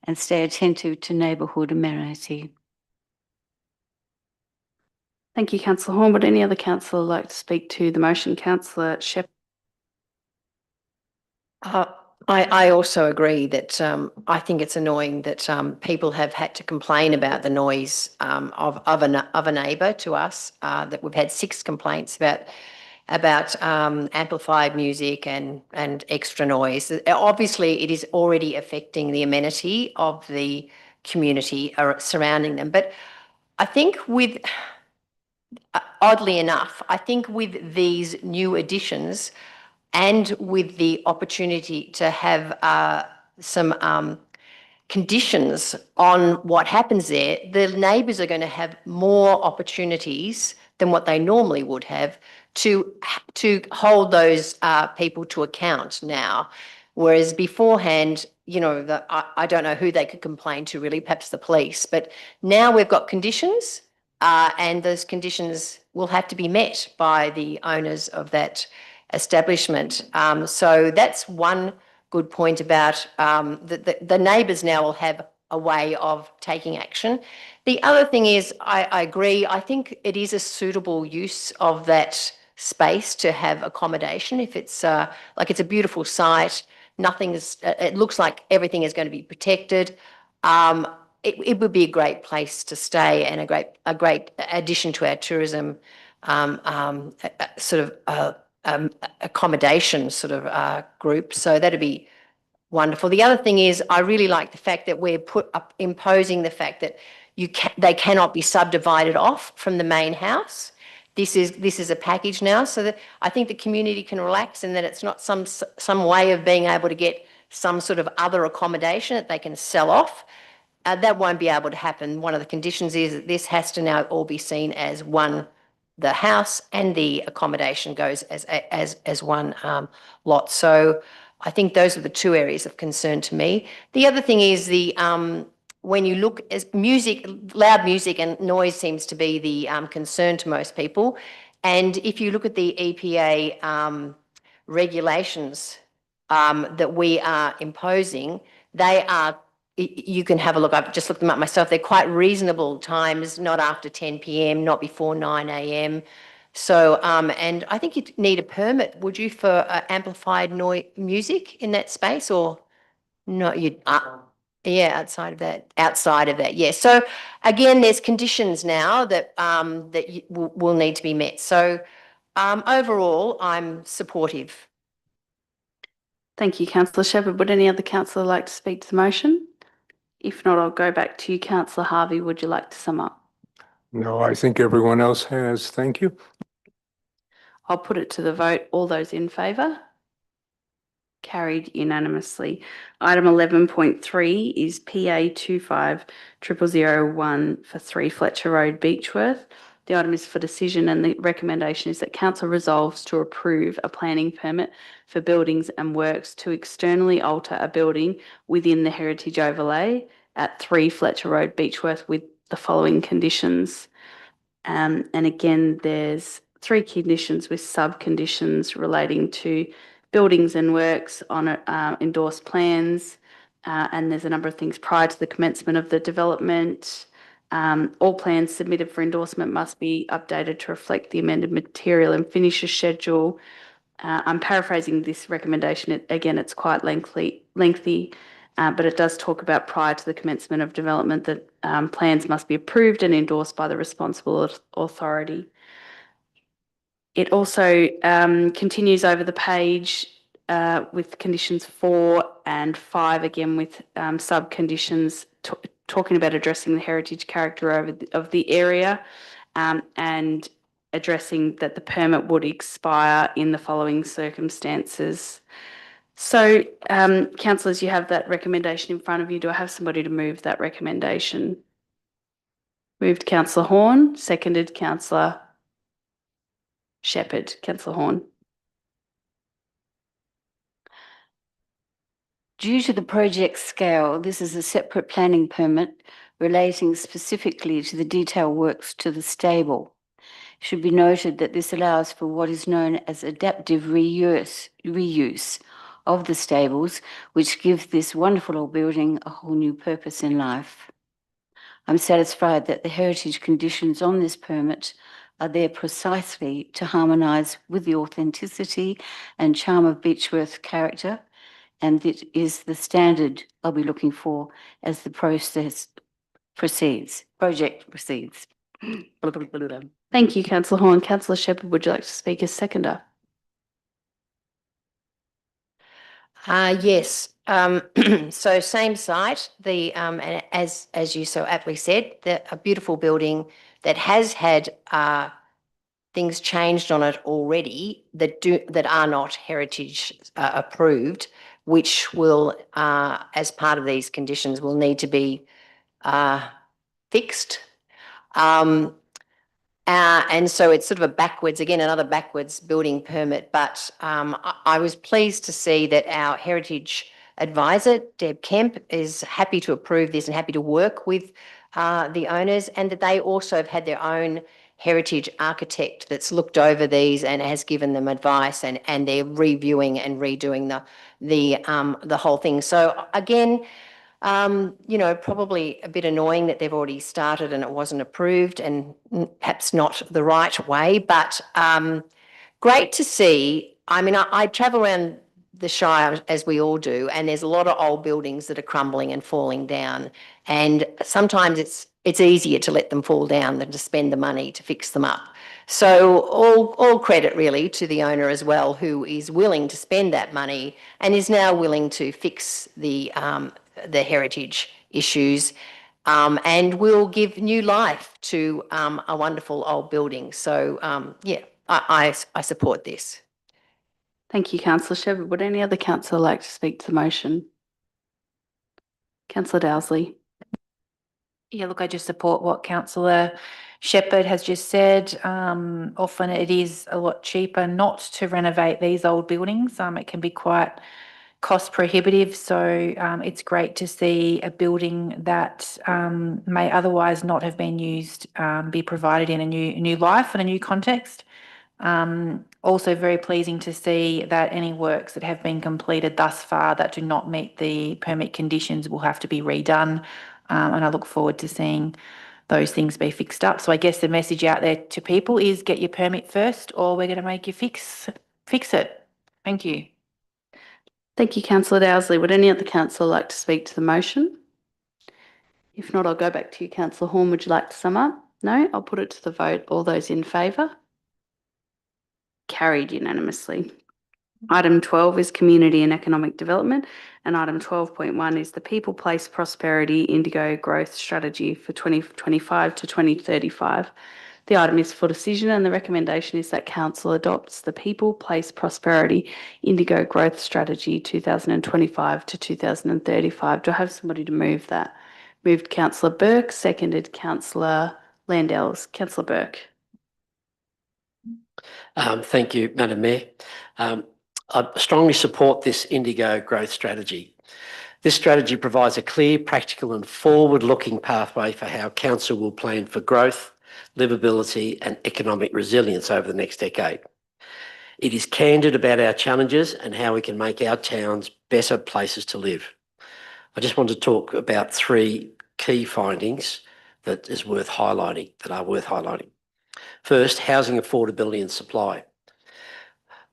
and stay attentive to neighbourhood amenity. Thank you, Councillor Horn. Would any other councillor like to speak to the motion? Councillor Shepherd? I also agree that I think it's annoying that people have had to complain about the noise of a neighbour to us. That we've had 6 complaints about amplified music and extra noise. Obviously, it is already affecting the amenity of the community surrounding them. But I think oddly enough, I think with these new additions, and with the opportunity to have some conditions on what happens there, the neighbours are going to have more opportunities than what they normally would have to hold those people to account now. Whereas beforehand, you know, I don't know who they could complain to really, perhaps the police. But now we've got conditions, and those conditions will have to be met by the owners of that establishment. So that's one good point about the neighbours now will have a way of taking action. The other thing is, I agree, I think it is a suitable use of that space to have accommodation. If it's like it's a beautiful site, it looks like everything is going to be protected. It would be a great place to stay and a great addition to our tourism accommodation group. So that'd be wonderful. The other thing is, I really like the fact that we're imposing the fact that they cannot be subdivided off from the main house. This is a package now, so that I think the community can relax, and that it's not some way of being able to get some sort of other accommodation that they can sell off. That won't be able to happen. One of the conditions is that this has to now all be seen as one. The house and the accommodation goes as one lot. So I think those are the two areas of concern to me. The other thing is when you look as music, loud music and noise seems to be the concern to most people. And if you look at the EPA regulations that we are imposing, they are, you can have a look, I've just looked them up myself, they're quite reasonable times, not after 10 p.m, not before 9 a.m. So, and I think you'd need a permit, would you, for amplified noise music in that space, or not? You'd, yeah, outside of that, yeah. So again, there's conditions now that will need to be met. So overall, I'm supportive. Thank you, Councillor Shepherd. Would any other councillor like to speak to the motion? If not, I'll go back to you, Councillor Harvey. Would you like to sum up? No, I think everyone else has. Thank you. I'll put it to the vote. All those in favour? Carried unanimously. Item 11.3 is PA 250001 for 3 Fletcher Road, Beechworth. The item is for decision, and the recommendation is that council resolves to approve a planning permit for buildings and works to externally alter a building within the heritage overlay at 3 Fletcher Road, Beechworth, with the following conditions. And again, there's 3 conditions with sub-conditions relating to buildings and works on endorsed plans, and there's a number of things prior to the commencement of the development. All plans submitted for endorsement must be updated to reflect the amended material and finishes schedule. I'm paraphrasing this recommendation. Again, it's quite lengthy, but it does talk about prior to the commencement of development that plans must be approved and endorsed by the responsible authority. It also continues over the page with conditions 4 and 5, again with sub-conditions talking about addressing the heritage character of the area and addressing that the permit would expire in the following circumstances. So, councillors, you have that recommendation in front of you. Do I have somebody to move that recommendation? Moved Councillor Horn, seconded Councillor Shepherd. Councillor Horn. Due to the project scale, this is a separate planning permit relating specifically to the detail works to the stable. It should be noted that this allows for what is known as adaptive reuse of the stables, which give this wonderful old building a whole new purpose in life. I'm satisfied that the heritage conditions on this permit are there precisely to harmonise with the authenticity and charm of Beechworth character, and it is the standard I'll be looking for as the project proceeds. Thank you, Councillor Horn. Councillor Shepherd, would you like to speak as seconder? Yes. So same site, as you so aptly said, a beautiful building that has had things changed on it already that are not heritage approved, which will, as part of these conditions, will need to be fixed. And so it's sort of another backwards building permit. But I was pleased to see that our heritage advisor, Deb Kemp, is happy to approve this and happy to work with the owners, and that they also have had their own heritage architect that's looked over these and has given them advice, and they're reviewing and redoing the whole thing. So again, probably a bit annoying that they've already started and it wasn't approved, and perhaps not the right way, but great to see. I mean, I travel around the Shire, as we all do, and there's a lot of old buildings that are crumbling and falling down, and sometimes it's easier to let them fall down than to spend the money to fix them up. So all credit really to the owner as well, who is willing to spend that money and is now willing to fix the heritage issues, and will give new life to a wonderful old building. So yeah, I support this. Thank you, Councillor Shepherd. Would any other councillor like to speak to the motion? Councillor Dowsley. Yeah, look, I just support what Councillor Shepherd has just said. Often it is a lot cheaper not to renovate these old buildings. It can be quite cost prohibitive. So it's great to see a building that may otherwise not have been used be provided in a new life and a new context. Also very pleasing to see that any works that have been completed thus far that do not meet the permit conditions will have to be redone. And I look forward to seeing those things be fixed up. So I guess the message out there to people is get your permit first, or we're going to make you fix it. Thank you. Thank you, Councillor Dowsley. Would any other councillor like to speak to the motion? If not, I'll go back to you, Councillor Horn. Would you like to sum up? No? I'll put it to the vote. All those in favour? Carried unanimously. Item 12 is Community and Economic Development, and item 12.1 is the People, Place, Prosperity Indigo Growth Strategy for 2025 to 2035. The item is for decision, and the recommendation is that Council adopts the People, Place, Prosperity Indigo Growth Strategy 2025 to 2035. Do I have somebody to move that? Moved Councillor Burke, seconded Councillor Landells. Councillor Burke. Thank you, Madam Mayor. I strongly support this Indigo growth strategy. This strategy provides a clear, practical and forward-looking pathway for how Council will plan for growth, livability and economic resilience over the next decade. It is candid about our challenges and how we can make our towns better places to live. I just want to talk about three key findings that are worth highlighting. First, housing affordability and supply.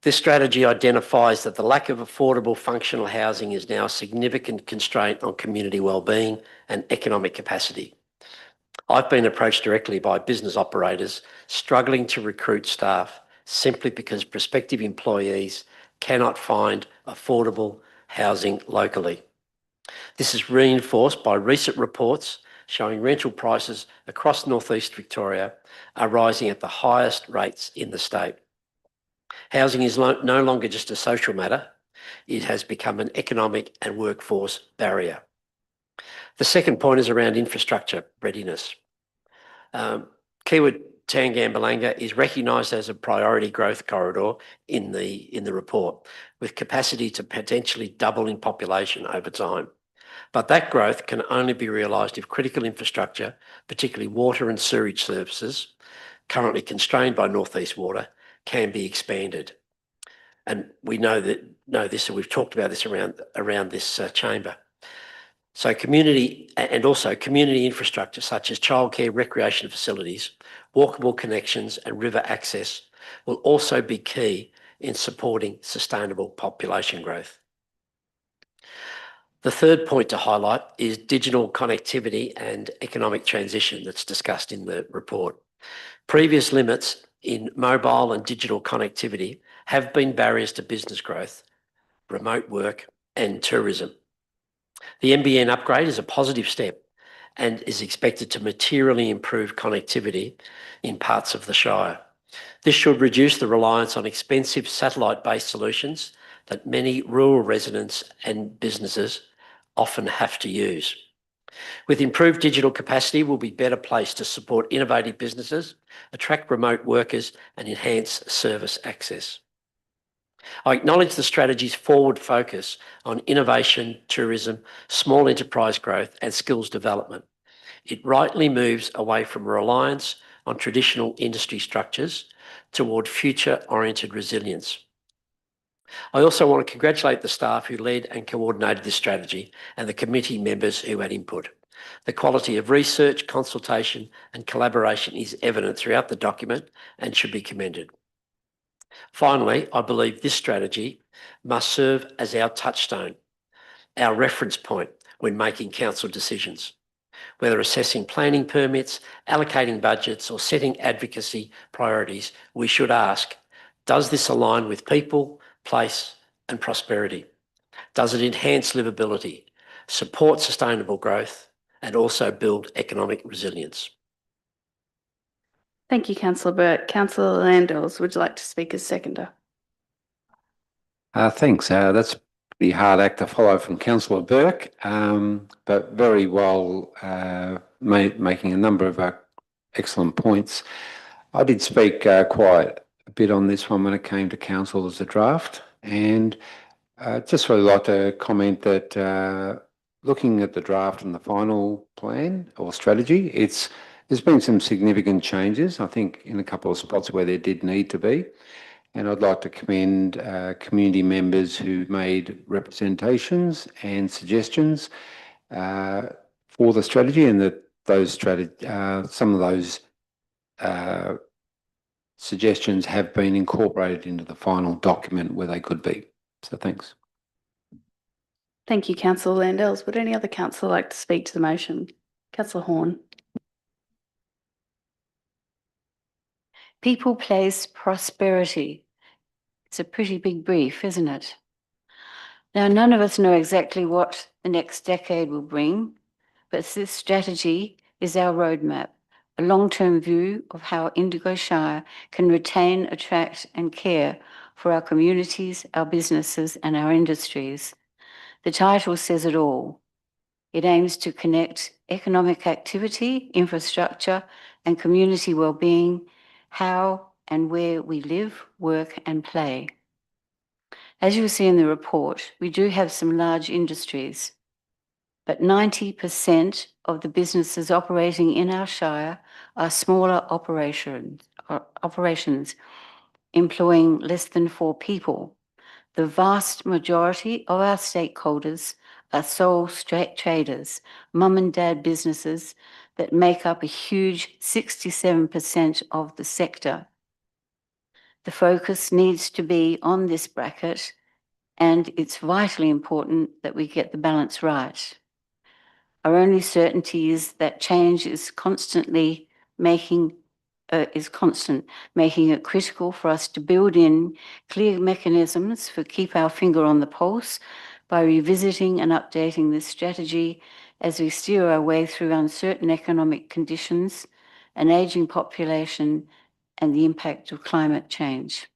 This strategy identifies that the lack of affordable functional housing is now a significant constraint on community wellbeing and economic capacity. I've been approached directly by business operators struggling to recruit staff simply because prospective employees cannot find affordable housing locally. This is reinforced by recent reports showing rental prices across northeast Victoria are rising at the highest rates in the state. Housing is no longer just a social matter. It has become an economic and workforce barrier. The second point is around infrastructure readiness. Kiewit Tangambalanga is recognised as a priority growth corridor in the report, with capacity to potentially double in population over time. But that growth can only be realised if critical infrastructure, particularly water and sewage services, currently constrained by North East Water, can be expanded. And we know this, and we've talked about this around this chamber. So community infrastructure such as childcare, recreation facilities, walkable connections and river access will also be key in supporting sustainable population growth. The third point to highlight is digital connectivity and economic transition that's discussed in the report. Previous limits in mobile and digital connectivity have been barriers to business growth, remote work and tourism. The NBN upgrade is a positive step and is expected to materially improve connectivity in parts of the Shire. This should reduce the reliance on expensive satellite-based solutions that many rural residents and businesses often have to use. With improved digital capacity, we'll be better placed to support innovative businesses, attract remote workers and enhance service access. I acknowledge the strategy's forward focus on innovation, tourism, small enterprise growth and skills development. It rightly moves away from reliance on traditional industry structures toward future-oriented resilience. I also want to congratulate the staff who led and coordinated this strategy and the committee members who had input. The quality of research, consultation and collaboration is evident throughout the document and should be commended. Finally, I believe this strategy must serve as our touchstone, our reference point when making council decisions. Whether assessing planning permits, allocating budgets or setting advocacy priorities, we should ask, does this align with people, place and prosperity? Does it enhance livability, support sustainable growth and also build economic resilience? Thank you, Councillor Burt. Councillor Landells, would you like to speak as seconder? Thanks. That's a pretty hard act to follow from Councillor Burke, but very well making a number of excellent points. I did speak quite a bit on this one when it came to council as a draft, and Just really like to comment that looking at the draft and the final plan or strategy, there's been some significant changes, I think, in a couple of spots where there did need to be. And I'd like to commend community members who made representations and suggestions for the strategy, and that some of those suggestions have been incorporated into the final document where they could be. So thanks. Thank you, Councillor Landells. Would any other councillor like to speak to the motion? Councillor Horn. People, place, prosperity. It's a pretty big brief, isn't it? Now, none of us know exactly what the next decade will bring, but this strategy is our roadmap, a long-term view of how Indigo Shire can retain, attract and care for our communities, our businesses and our industries. The title says it all. It aims to connect economic activity, infrastructure and community well-being, how and where we live, work and play. As you'll see in the report, we do have some large industries, but 90% of the businesses operating in our Shire are smaller operations employing less than 4 people. The vast majority of our stakeholders are sole traders, mum and dad businesses that make up a huge 67% of the sector. The focus needs to be on this bracket, and it's vitally important that we get the balance right. Our only certainty is that change is making it critical for us to build in clear mechanisms for keep our finger on the pulse by revisiting and updating this strategy as we steer our way through uncertain economic conditions, an ageing population, and the impact of climate change.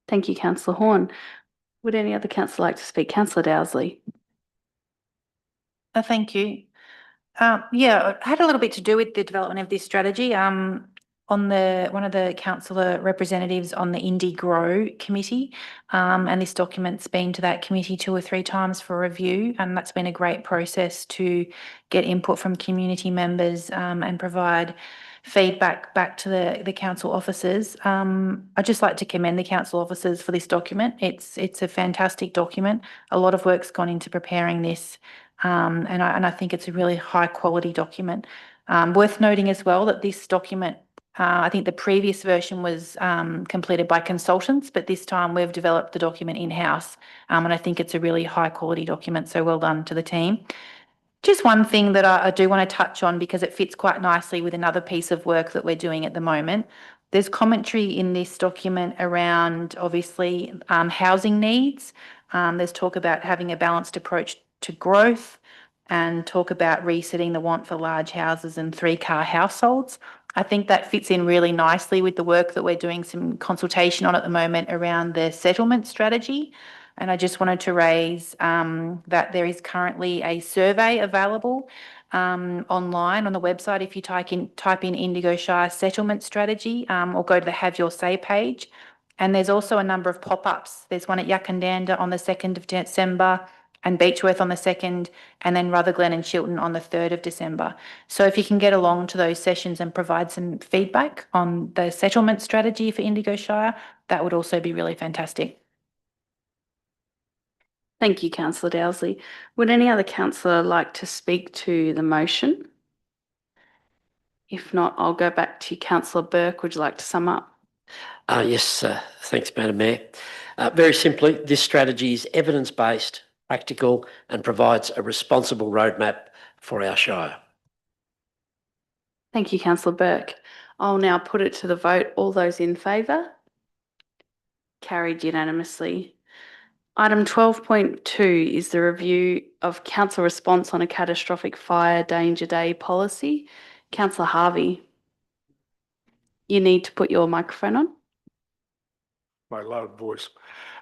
Thank you, Councillor Horn. Would any other councillor like to speak? Councillor Dowsley. Thank you. Yeah, it had a little bit to do with the development of this strategy. One of the councillor representatives on the Indigo committee, and this document's been to that committee 2 or 3 times for review, and that's been a great process to get input from community members and provide feedback back to the council officers. I'd just like to commend the council officers for this document. It's a fantastic document. A lot of work's gone into preparing this, and I think it's a really high quality document. Worth noting as well that this document, I think the previous version was completed by consultants, but this time we've developed the document in-house, and I think it's a really high quality document, so well done to the team. Just one thing that I do want to touch on, because it fits quite nicely with another piece of work that we're doing at the moment. There's commentary in this document around, obviously, housing needs. There's talk about having a balanced approach to growth, and talk about resetting the want for large houses and 3-car households. I think that fits in really nicely with the work that we're doing some consultation on at the moment around the settlement strategy. And I just wanted to raise that there is currently a survey available online on the website if you type in Indigo Shire settlement strategy, or go to the Have Your Say page. And there's also a number of pop-ups. There's one at Yakandanda on the 2nd of December, and Beechworth on the 2nd, and then Rutherglen and Chiltern on the 3rd of December. So if you can get along to those sessions and provide some feedback on the settlement strategy for Indigo Shire, that would also be really fantastic. Thank you, Councillor Dowsley. Would any other councillor like to speak to the motion? If not, I'll go back to you, Councillor Burke. Would you like to sum up? Yes, thanks, Madam Mayor. Very simply, this strategy is evidence-based, practical and provides a responsible roadmap for our Shire. Thank you, Councillor Burke. I'll now put it to the vote. All those in favour? Carried unanimously. Item 12.2 is the review of council response on a catastrophic fire danger day policy. Councillor Harvey, you need to put your microphone on. My loud voice.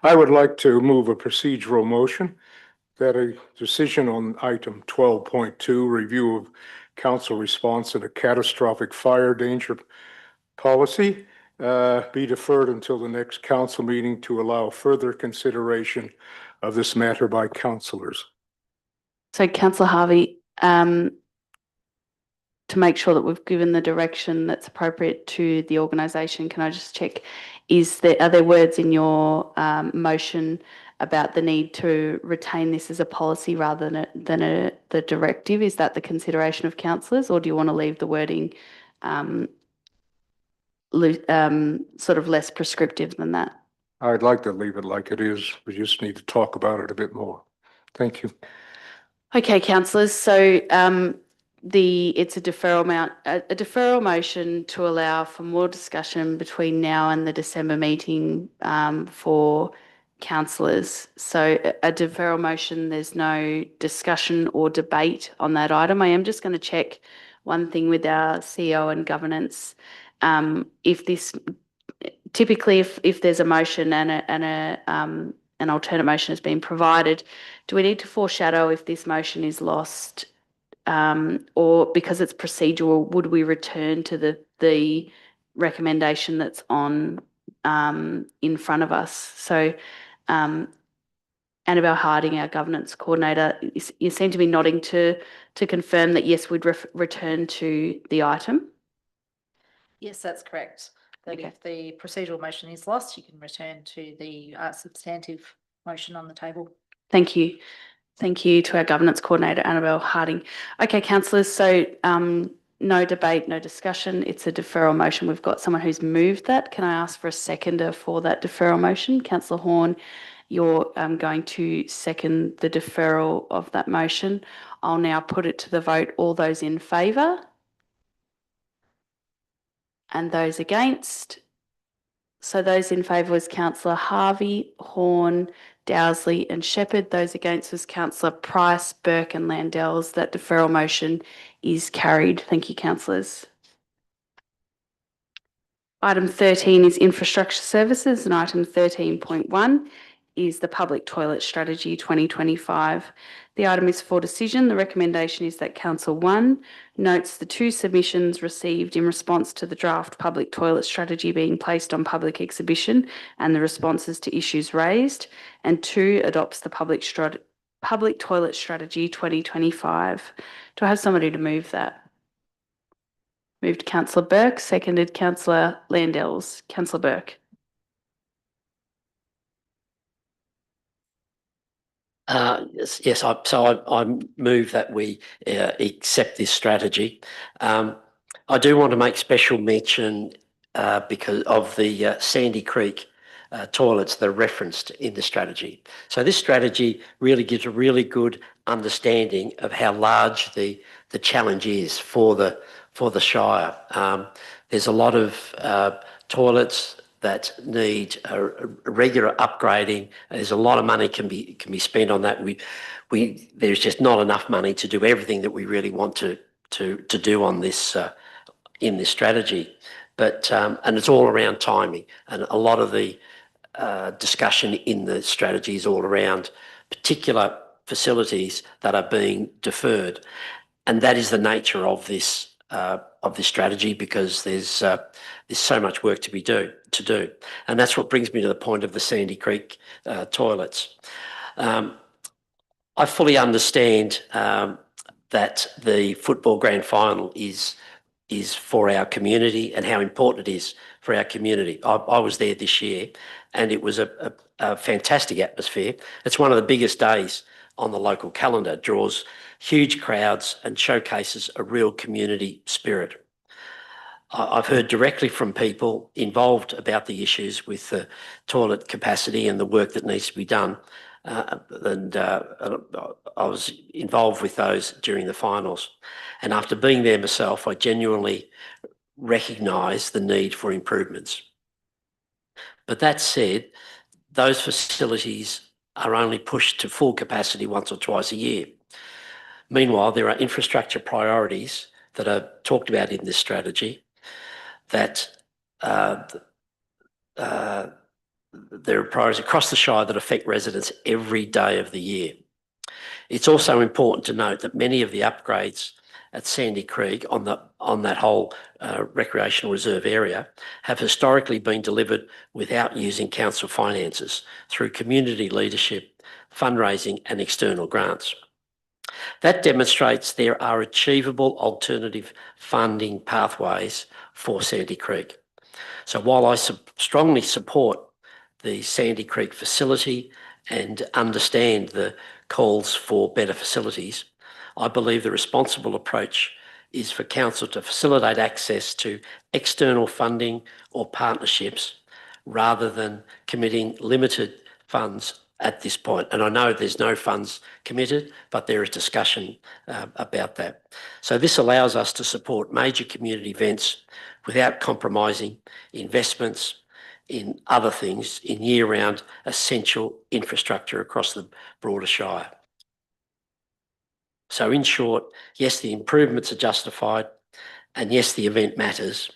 I would like to move a procedural motion that a decision on item 12.2, review of council response in a catastrophic fire danger policy, be deferred until the next council meeting to allow further consideration of this matter by councillors. So Councillor Harvey, to make sure that we've given the direction that's appropriate to the organisation, can I just check, are there words in your motion about the need to retain this as a policy rather than the directive? Is that the consideration of councillors, or do you want to leave the wording sort of less prescriptive than that? I'd like to leave it like it is. We just need to talk about it a bit more. Thank you. Okay, councillors. So it's a deferral motion to allow for more discussion between now and the December meeting for councillors. So a deferral motion, there's no discussion or debate on that item. I am just going to check one thing with our CEO and governance. Typically, if there's a motion and an alternate motion has been provided, do we need to foreshadow if this motion is lost, or because it's procedural, would we return to the recommendation that's on in front of us? So, Annabelle Harding, our governance coordinator, you seem to be nodding to confirm that yes, we'd return to the item. Yes, that's correct. That Okay. if the procedural motion is lost, you can return to the substantive motion on the table. Thank you. Thank you to our governance coordinator, Annabelle Harding. Okay, councillors, so no debate, no discussion. It's a deferral motion. We've got someone who's moved that. Can I ask for a seconder for that deferral motion? Councillor Horn, you're going to second the deferral of that motion. I'll now put it to the vote. All those in favour? And those against? So those in favour was Councillor Harvey, Horn, Dowsley and Shepherd. Those against was Councillor Price, Burke and Landells. That deferral motion is carried. Thank you, councillors. Item 13 is infrastructure services, and item 13.1 is the Public Toilet Strategy 2025. The item is for decision. The recommendation is that Council 1 notes the 2 submissions received in response to the draft Public Toilet Strategy being placed on public exhibition and the responses to issues raised, and 2 adopts the Public Toilet Strategy 2025. Do I have somebody to move that? Moved Councillor Burke, seconded Councillor Landells. Councillor Burke. Yes. I move that we accept this strategy. I do want to make special mention because of the Sandy Creek toilets that are referenced in the strategy. So this strategy really gives a really good understanding of how large the challenge is for the Shire. There's a lot of toilets that need a regular upgrading. There's a lot of money can be spent on that. There's just not enough money to do everything that we really want to do on this in this strategy. But and it's all around timing, and a lot of the discussion in the strategy is all around particular facilities that are being deferred, and that is the nature of this strategy, because there's so much work to do, and that's what brings me to the point of the Sandy Creek toilets. I fully understand that the football grand final is for our community and how important it is for our community. I was there this year, and it was a fantastic atmosphere. It's one of the biggest days on the local calendar, draws huge crowds and showcases a real community spirit. I've heard directly from people involved about the issues with the toilet capacity and the work that needs to be done. And I was involved with those during the finals. And after being there myself, I genuinely recognise the need for improvements. But that said, those facilities are only pushed to full capacity once or twice a year. Meanwhile, there are infrastructure priorities that are talked about in this strategy that there are priorities across the Shire that affect residents every day of the year. It's also important to note that many of the upgrades at Sandy Creek on that whole recreational reserve area have historically been delivered without using council finances through community leadership, fundraising and external grants. That demonstrates there are achievable alternative funding pathways for Sandy Creek. So while I strongly support the Sandy Creek facility and understand the calls for better facilities, I believe the responsible approach is for council to facilitate access to external funding or partnerships rather than committing limited funds at this point. And I know there's no funds committed, but there is discussion about that. So this allows us to support major community events without compromising investments in other things in year-round essential infrastructure across the broader Shire. So in short, yes, the improvements are justified, and yes, the event matters,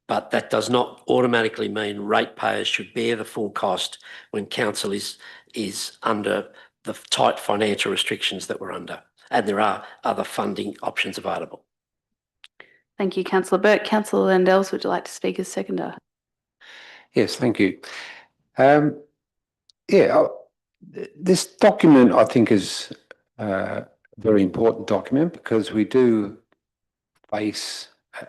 but that does not automatically mean ratepayers should bear the full cost when council is under the tight financial restrictions that we're under, and there are other funding options available. Thank you, Councillor Burke. Councillor Landells, would you like to speak as seconder? Yes, thank you. This document I think is a very important document because we do face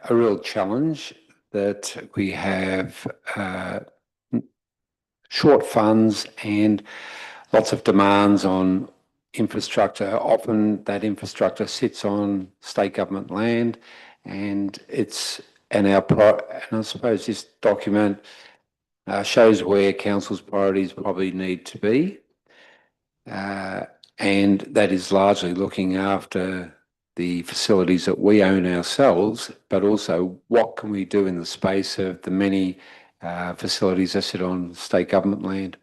a real challenge that we have short funds and lots of demands on infrastructure. Often that infrastructure sits on state government land, and I suppose this document shows where council's priorities probably need to be, and that is largely looking after the facilities that we own ourselves, but also what can we do in the space of the many facilities that sit on state government land.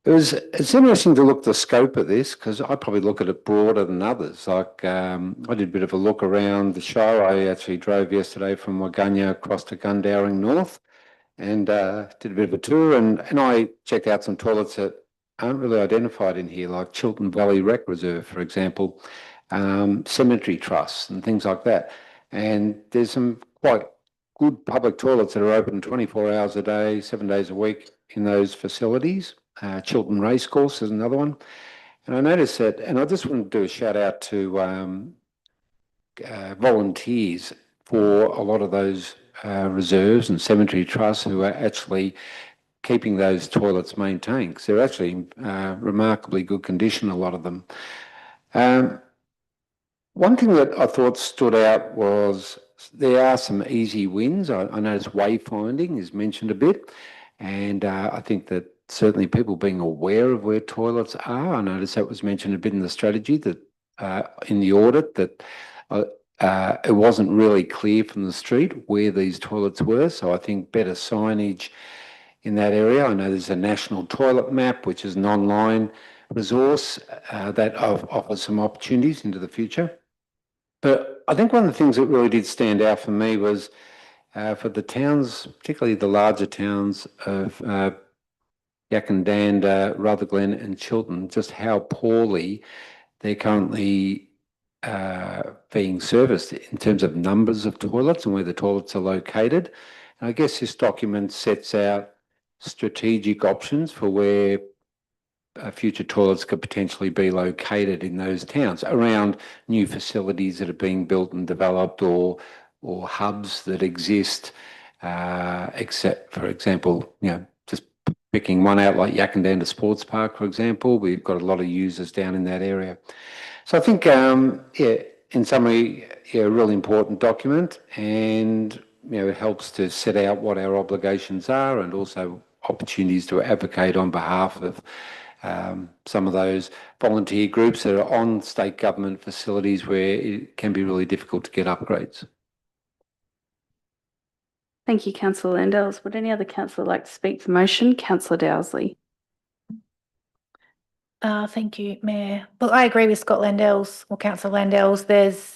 It's interesting to look at the scope of this because I probably look at it broader than others. Like I did a bit of a look around the Shire. I actually drove yesterday from Waganya across to Gundowring North and did a bit of a tour, and I checked out some toilets that aren't really identified in here, like Chiltern Valley Rec Reserve, for example, cemetery trusts and things like that. And there's some quite good public toilets that are open 24 hours a day, 7 days a week in those facilities. Chiltern Racecourse is another one. And I noticed that, and I just want to do a shout out to volunteers for a lot of those reserves and cemetery trusts who are actually keeping those toilets maintained, because they're actually in remarkably good condition, a lot of them. One thing that I thought stood out was there are some easy wins. I noticed wayfinding is mentioned a bit, and I think that certainly people being aware of where toilets are. I noticed that was mentioned a bit in the strategy, that in the audit, that it wasn't really clear from the street where these toilets were. So I think better signage in that area. I know there's a national toilet map, which is an online resource that offers some opportunities into the future. But I think one of the things that really did stand out for me was for the towns, particularly the larger towns of Yakandanda, Rutherglen and Chiltern, just how poorly they're currently being serviced in terms of numbers of toilets and where the toilets are located. And I guess this document sets out strategic options for where future toilets could potentially be located in those towns around new facilities that are being built and developed, or hubs that exist, except, for example, just picking one out like Yakandanda Sports Park, for example. We've got a lot of users down in that area. So I think, in summary, a really important document, and it helps to set out what our obligations are and also opportunities to advocate on behalf of some of those volunteer groups that are on state government facilities where it can be really difficult to get upgrades. Thank you, Councillor Landells. Would any other councillor like to speak for motion? Councillor Dowsley. Thank you, Mayor. Well, I agree with Scott Landells, or Councillor Landells.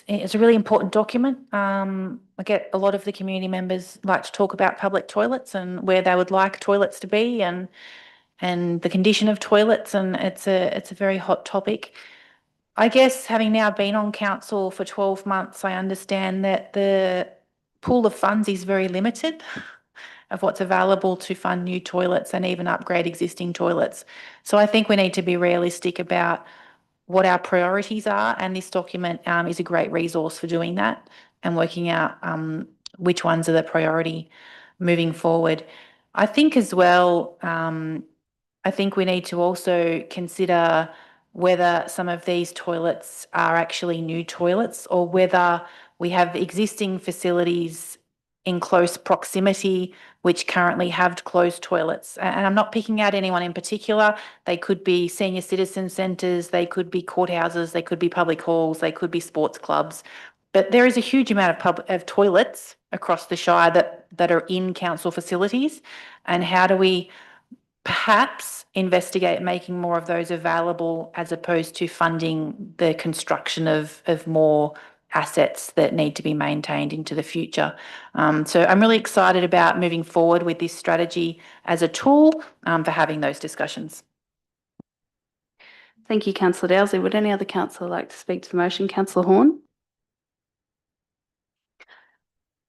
It's a really important document. I get a lot of the community members like to talk about public toilets and where they would like toilets to be, and the condition of toilets, and it's a very hot topic. I guess having now been on council for 12 months, I understand that the pool of funds is very limited of what's available to fund new toilets and even upgrade existing toilets. So I think we need to be realistic about what our priorities are, and this document is a great resource for doing that and working out which ones are the priority moving forward. I think as well, I think we need to also consider whether some of these toilets are actually new toilets or whether we have existing facilities in close proximity which currently have closed toilets. And I'm not picking out anyone in particular. They could be senior citizen centres, they could be courthouses, they could be public halls, they could be sports clubs. But there is a huge amount of toilets across the Shire that are in council facilities. And how do we perhaps investigate making more of those available as opposed to funding the construction of more assets that need to be maintained into the future. So I'm really excited about moving forward with this strategy as a tool for having those discussions. Thank you, Councillor Dowsley. Would any other councillor like to speak to the motion? Councillor Horn?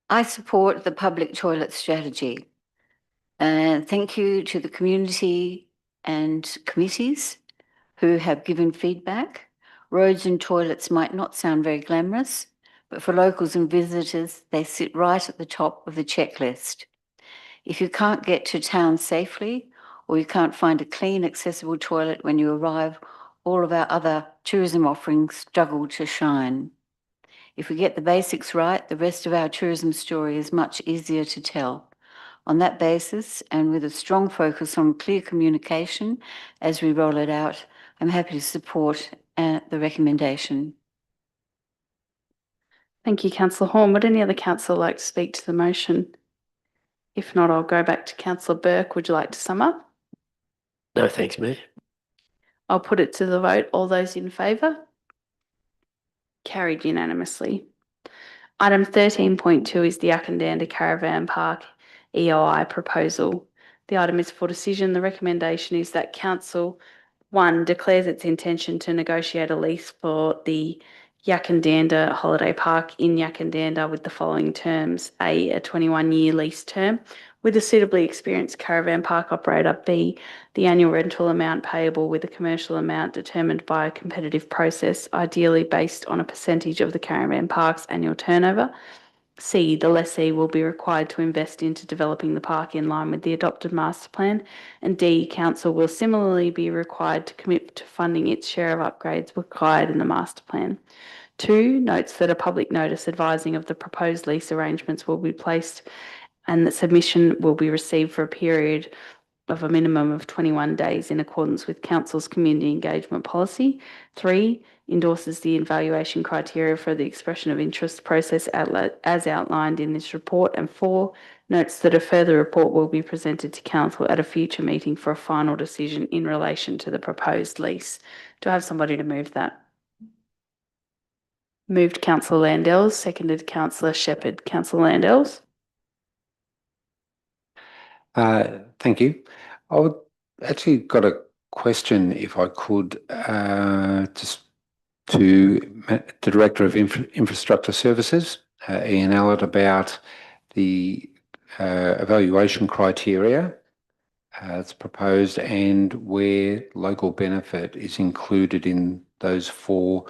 I support the public toilet strategy. And thank you to the community and committees who have given feedback. Roads and toilets might not sound very glamorous, but for locals and visitors, they sit right at the top of the checklist. If you can't get to town safely, or you can't find a clean, accessible toilet when you arrive, all of our other tourism offerings struggle to shine. If we get the basics right, the rest of our tourism story is much easier to tell. On that basis, and with a strong focus on clear communication as we roll it out, I'm happy to support the recommendation. Thank you, Councillor Horn. Would any other councillor like to speak to the motion? If not, I'll go back to Councillor Burke. Would you like to sum up? No, thanks, Mayor. I'll put it to the vote. All those in favour? Carried unanimously. Item 13.2 is the Yackandandah Caravan Park EOI proposal. The item is for decision. The recommendation is that Council 1 declares its intention to negotiate a lease for the Yackandandah Holiday Park in Yackandandah with the following terms: A 21-year lease term with a suitably experienced caravan park operator. B, the annual rental amount payable with a commercial amount determined by a competitive process, ideally based on a percentage of the caravan park's annual turnover. C, the lessee will be required to invest into developing the park in line with the adopted master plan. And D, council will similarly be required to commit to funding its share of upgrades required in the master plan. 2, notes that a public notice advising of the proposed lease arrangements will be placed and that submission will be received for a period of a minimum of 21 days in accordance with Council's community engagement policy. 3, endorses the evaluation criteria for the expression of interest process as outlined in this report. And 4, notes that a further report will be presented to Council at a future meeting for a final decision in relation to the proposed lease. Do I have somebody to move that? Moved Councillor Landells, seconded Councillor Shepherd. Councillor Landells? Thank you. I would actually got a question, if I could, just to the Director of Infrastructure Services, Ian Allett, about the evaluation criteria that's proposed and where local benefit is included in those four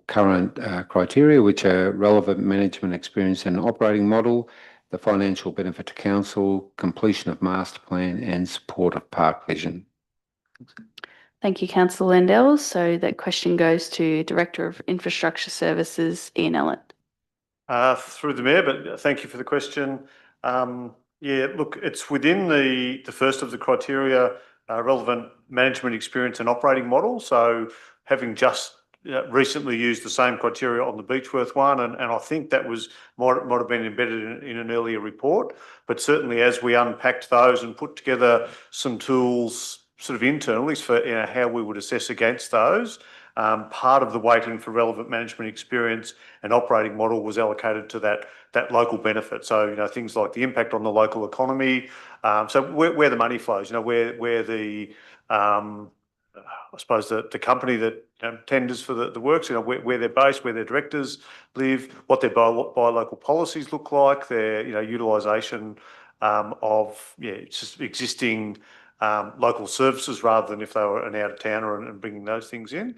current criteria, which are relevant management experience and operating model, the financial benefit to council, completion of master plan, and support of park vision. Thank you, Councillor Landells. So that question goes to Director of Infrastructure Services, Ian Allett. Through the Mayor, but thank you for the question. Yeah, look, it's within the first of the criteria, relevant management experience and operating model. So having just recently used the same criteria on the Beechworth one, and I think that might have been embedded in an earlier report. But certainly as we unpacked those and put together some tools sort of internally for how we would assess against those, part of the weighting for relevant management experience and operating model was allocated to that local benefit. So things like the impact on the local economy. So where the money flows, where the I suppose the company that tenders for the works, where they're based, where their directors live, what their buy local policies look like, their utilisation of just existing local services rather than if they were an out of towner and bringing those things in.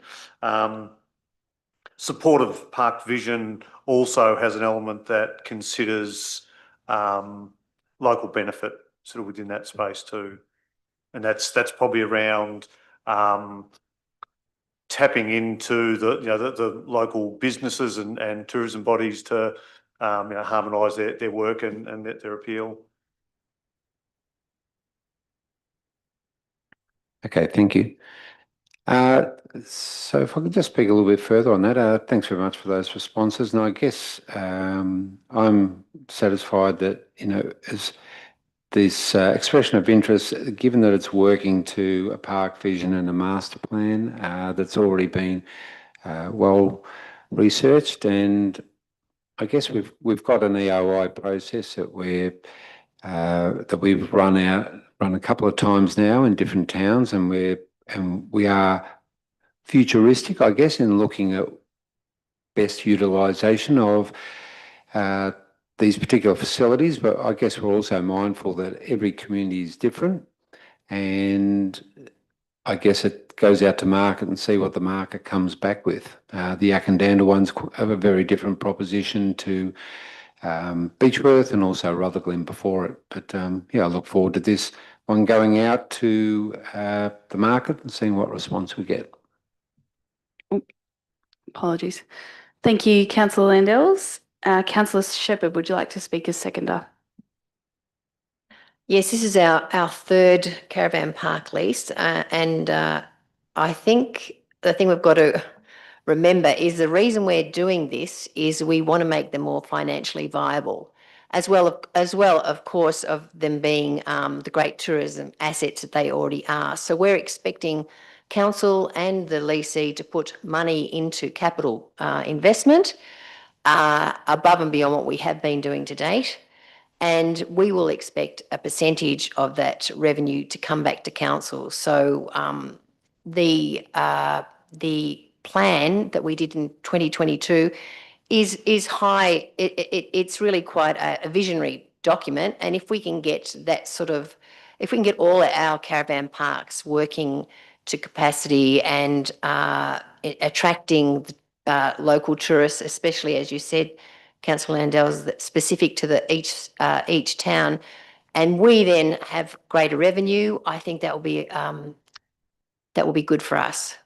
Support of park vision also has an element that considers local benefit sort of within that space too, and that's probably around tapping into the local businesses and tourism bodies to harmonise their work and their appeal. Okay, thank you. So if I could just speak a little bit further on that, thanks very much for those responses. And I guess I'm satisfied that, as this expression of interest, given that it's working to a park vision and a master plan that's already been well researched, and I guess we've got an EOI process that we've run a couple of times now in different towns, and we are futuristic, I guess, in looking at best utilisation of these particular facilities. But I guess we're also mindful that every community is different, and I guess it goes out to market and see what the market comes back with. The Yakandanda ones have a very different proposition to Beechworth and also Rutherglen before it. But I look forward to this one going out to the market and seeing what response we get. Apologies. Thank you, Councillor Landells. Councillor Shepherd, would you like to speak as seconder? Yes, this is our third caravan park lease, and I think the thing we've got to remember is the reason we're doing this is we want to make them more financially viable, as well, of course, of them being the great tourism assets that they already are. So we're expecting council and the leasee to put money into capital investment above and beyond what we have been doing to date. And we will expect a percentage of that revenue to come back to council. So the plan that we did in 2022 is high. It's really quite a visionary document. And if we can get if we can get all our caravan parks working to capacity and attracting local tourists, especially, as you said, Councillor Landells, that's specific to each town, and we then have greater revenue, I think that will be good for us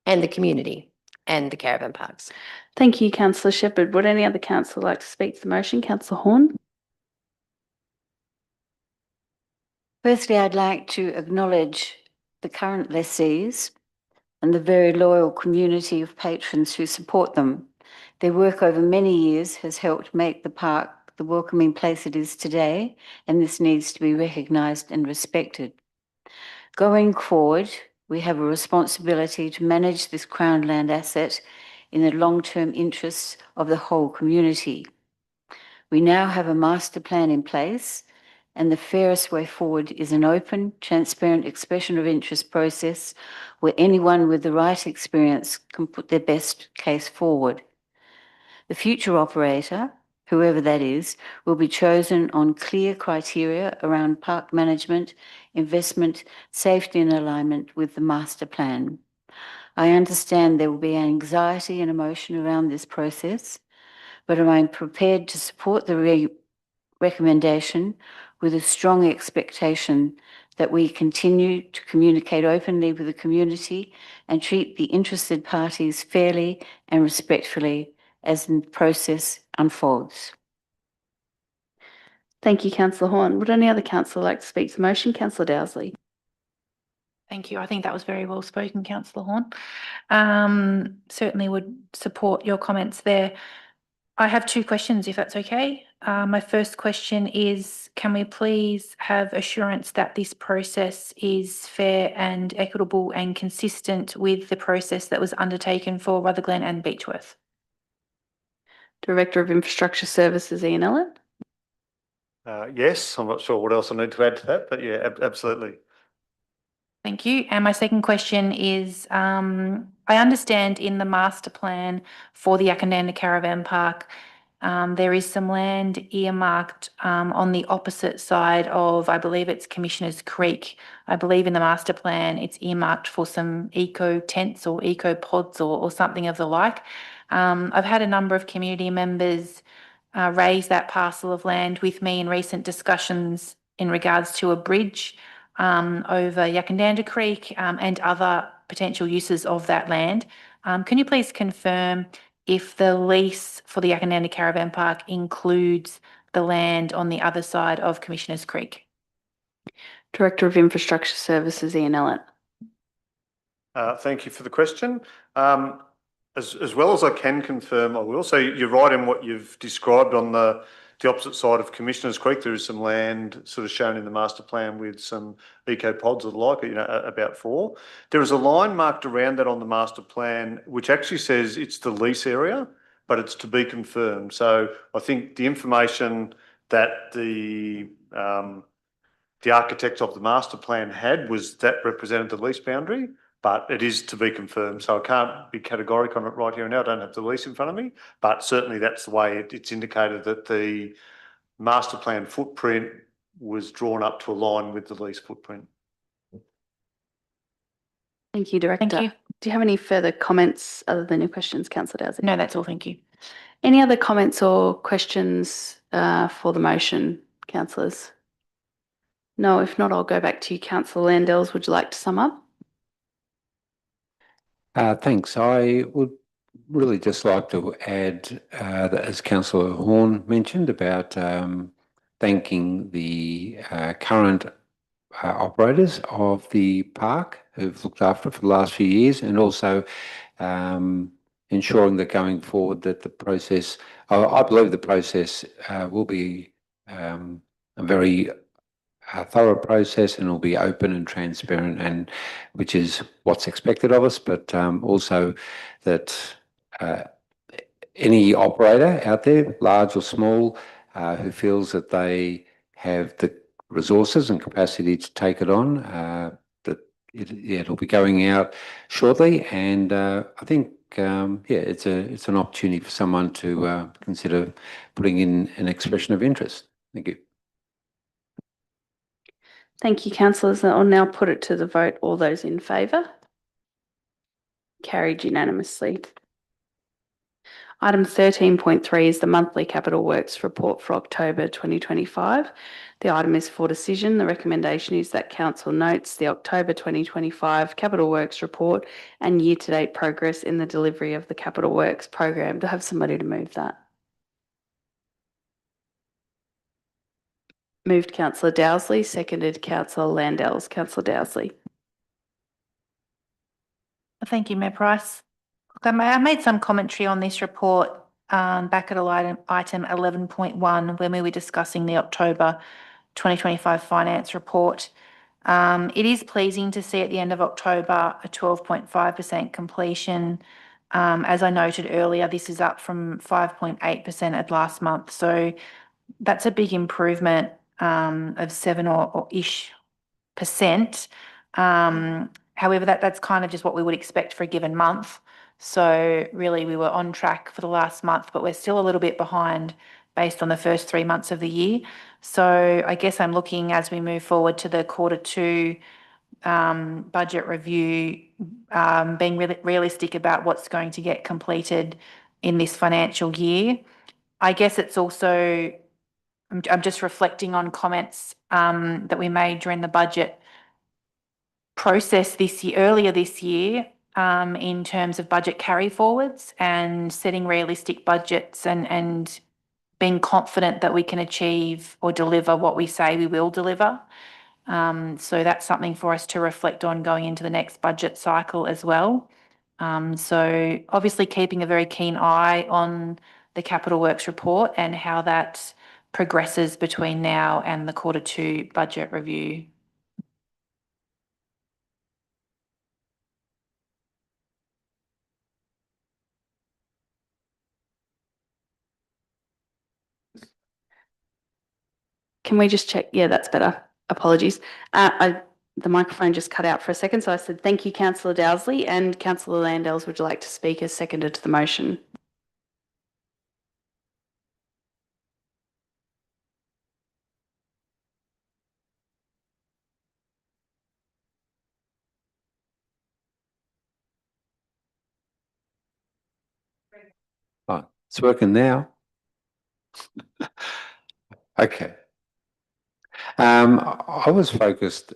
and the community and the caravan parks. Thank you, Councillor Shepherd. Would any other councillor like to speak to the motion? Councillor Horn. Firstly, I'd like to acknowledge the current lessees and the very loyal community of patrons who support them. Their work over many years has helped make the park the welcoming place it is today, and this needs to be recognised and respected. Going forward, we have a responsibility to manage this Crown land asset in the long-term interests of the whole community. We now have a master plan in place, and the fairest way forward is an open, transparent expression of interest process where anyone with the right experience can put their best case forward. The future operator, whoever that is, will be chosen on clear criteria around park management, investment, safety and alignment with the master plan. I understand there will be anxiety and emotion around this process, but I'm prepared to support the recommendation with a strong expectation that we continue to communicate openly with the community and treat the interested parties fairly and respectfully as the process unfolds. Thank you, Councillor Horn. Would any other councillor like to speak to the motion? Councillor Dowsley. Thank you. I think that was very well spoken, Councillor Horn. Certainly would support your comments there. I have two questions, if that's okay. My first question is, can we please have assurance that this process is fair and equitable and consistent with the process that was undertaken for Rutherglen and Beechworth? Director of Infrastructure Services, Ian Ellen. Yes, I'm not sure what else I need to add to that, but yeah, absolutely. Thank you. And my second question is, I understand in the master plan for the Yakandanda Caravan Park, there is some land earmarked on the opposite side of, I believe it's Commissioners Creek. I believe in the master plan, it's earmarked for some eco tents or eco pods or something of the like. I've had a number of community members raise that parcel of land with me in recent discussions in regards to a bridge over Yakandanda Creek and other potential uses of that land. Can you please confirm if the lease for the Yakandanda Caravan Park includes the land on the other side of Commissioners Creek? Director of Infrastructure Services, Ian Ellett. Thank you for the question. As well as I can confirm, I will say you're right in what you've described on the opposite side of Commissioners Creek. There is some land sort of shown in the master plan with some eco pods or the like, about 4. There is a line marked around that on the master plan, which actually says it's the lease area, but it's to be confirmed. So I think the information that the architect of the master plan had was that represented the lease boundary, but it is to be confirmed. So I can't be categorical on it right here and now. I don't have the lease in front of me, but certainly that's the way it's indicated that the master plan footprint was drawn up to align with the lease footprint. Thank you, Director. Thank you. Do you have any further comments other than your questions, Councillor Dowsey? No, that's all. Thank you. Any other comments or questions for the motion, councillors? No, if not, I'll go back to you, Councillor Landells. Would you like to sum up? Thanks. I would really just like to add, as Councillor Horn mentioned, about thanking the current operators of the park who've looked after it for the last few years, and also ensuring that going forward that the process, I believe the process will be a very thorough process, and it'll be open and transparent, and which is what's expected of us, but also that any operator out there, large or small, who feels that they have the resources and capacity to take it on, that it'll be going out shortly, and I think it's an opportunity for someone to consider putting in an expression of interest. Thank you. Thank you, councillors. I'll now put it to the vote. All those in favour? Carried unanimously. Item 13.3 is the monthly capital works report for October 2025. The item is for decision. The recommendation is that council notes the October 2025 capital works report and year-to-date progress in the delivery of the capital works program. Do I have somebody to move that? Moved Councillor Dowsley, seconded Councillor Landells. Councillor Dowsley. Thank you, Mayor Price. Look, I made some commentary on this report back at item 11.1 when we were discussing the October 2025 finance report. It is pleasing to see at the end of October a 12.5% completion. As I noted earlier, this is up from 5.8% at last month. So that's a big improvement of 7 or ish percent. However, that's kind of just what we would expect for a given month. So really we were on track for the last month, but we're still a little bit behind based on the first 3 months of the year. So I guess I'm looking as we move forward to the Q2 budget review, being really realistic about what's going to get completed in this financial year. I guess it's also, I'm just reflecting on comments that we made during the budget process earlier this year, in terms of budget carry forwards and setting realistic budgets and being confident that we can achieve or deliver what we say we will deliver. So that's something for us to reflect on going into the next budget cycle as well. So obviously keeping a very keen eye on the capital works report and how that progresses between now and the Q2 budget review. Can we just check? Yeah, that's better. Apologies. I the microphone just cut out for a second. So I said, thank you, Councillor Dowsley. And Councillor Landels, would you like to speak as seconder to the motion? Oh, it's working now. Okay. I was focused,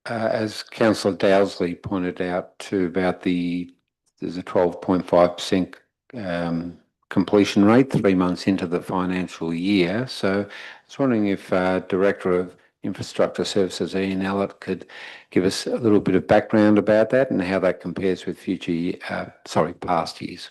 as Councillor Dowsley pointed out, about there's a 12.5% completion rate 3 months into the financial year. So I was wondering if Director of Infrastructure Services Ian Allett could give us a little bit of background about that and how that compares with past years.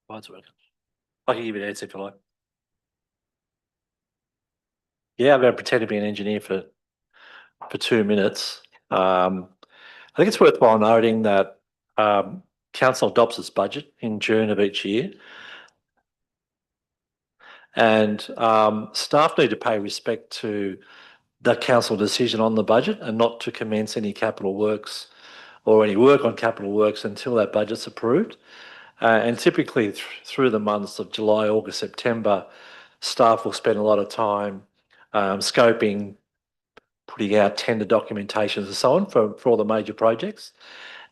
Mine's working. I can give you an answer if you like. Yeah, I'm going to pretend to be an engineer for 2 minutes. I think it's worthwhile noting that council adopts its budget in June of each year, and staff need to pay respect to the council decision on the budget and not to commence any capital works or any work on capital works until that budget's approved. And typically through the months of July, August, September, staff will spend a lot of time scoping, putting out tender documentations and so on for all the major projects.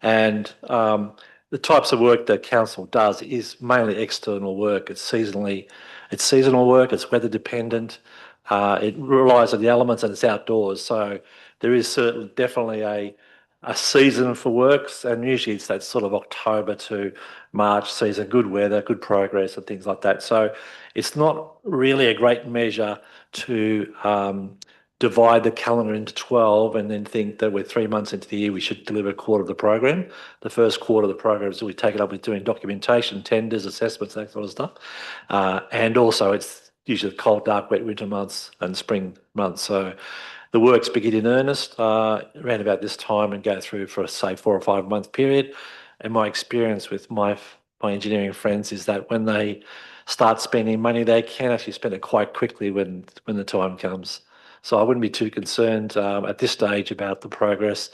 And the types of work that council does is mainly external work. It's seasonal work, it's weather dependent, it relies on the elements and it's outdoors. So there is definitely a season for works, and usually it's that sort of October to March season, good weather, good progress and things like that. So it's not really a great measure to divide the calendar into 12 and then think that we're 3 months into the year, we should deliver a quarter of the program. The first quarter of the program is we take it up with doing documentation, tenders, assessments, that sort of stuff. And also it's usually the cold, dark, wet winter months and spring months. So the works begin in earnest around about this time and go through for, say, 4 or 5 month period. And my experience with my engineering friends is that when they start spending money, they can actually spend it quite quickly when the time comes. So I wouldn't be too concerned at this stage about the progress.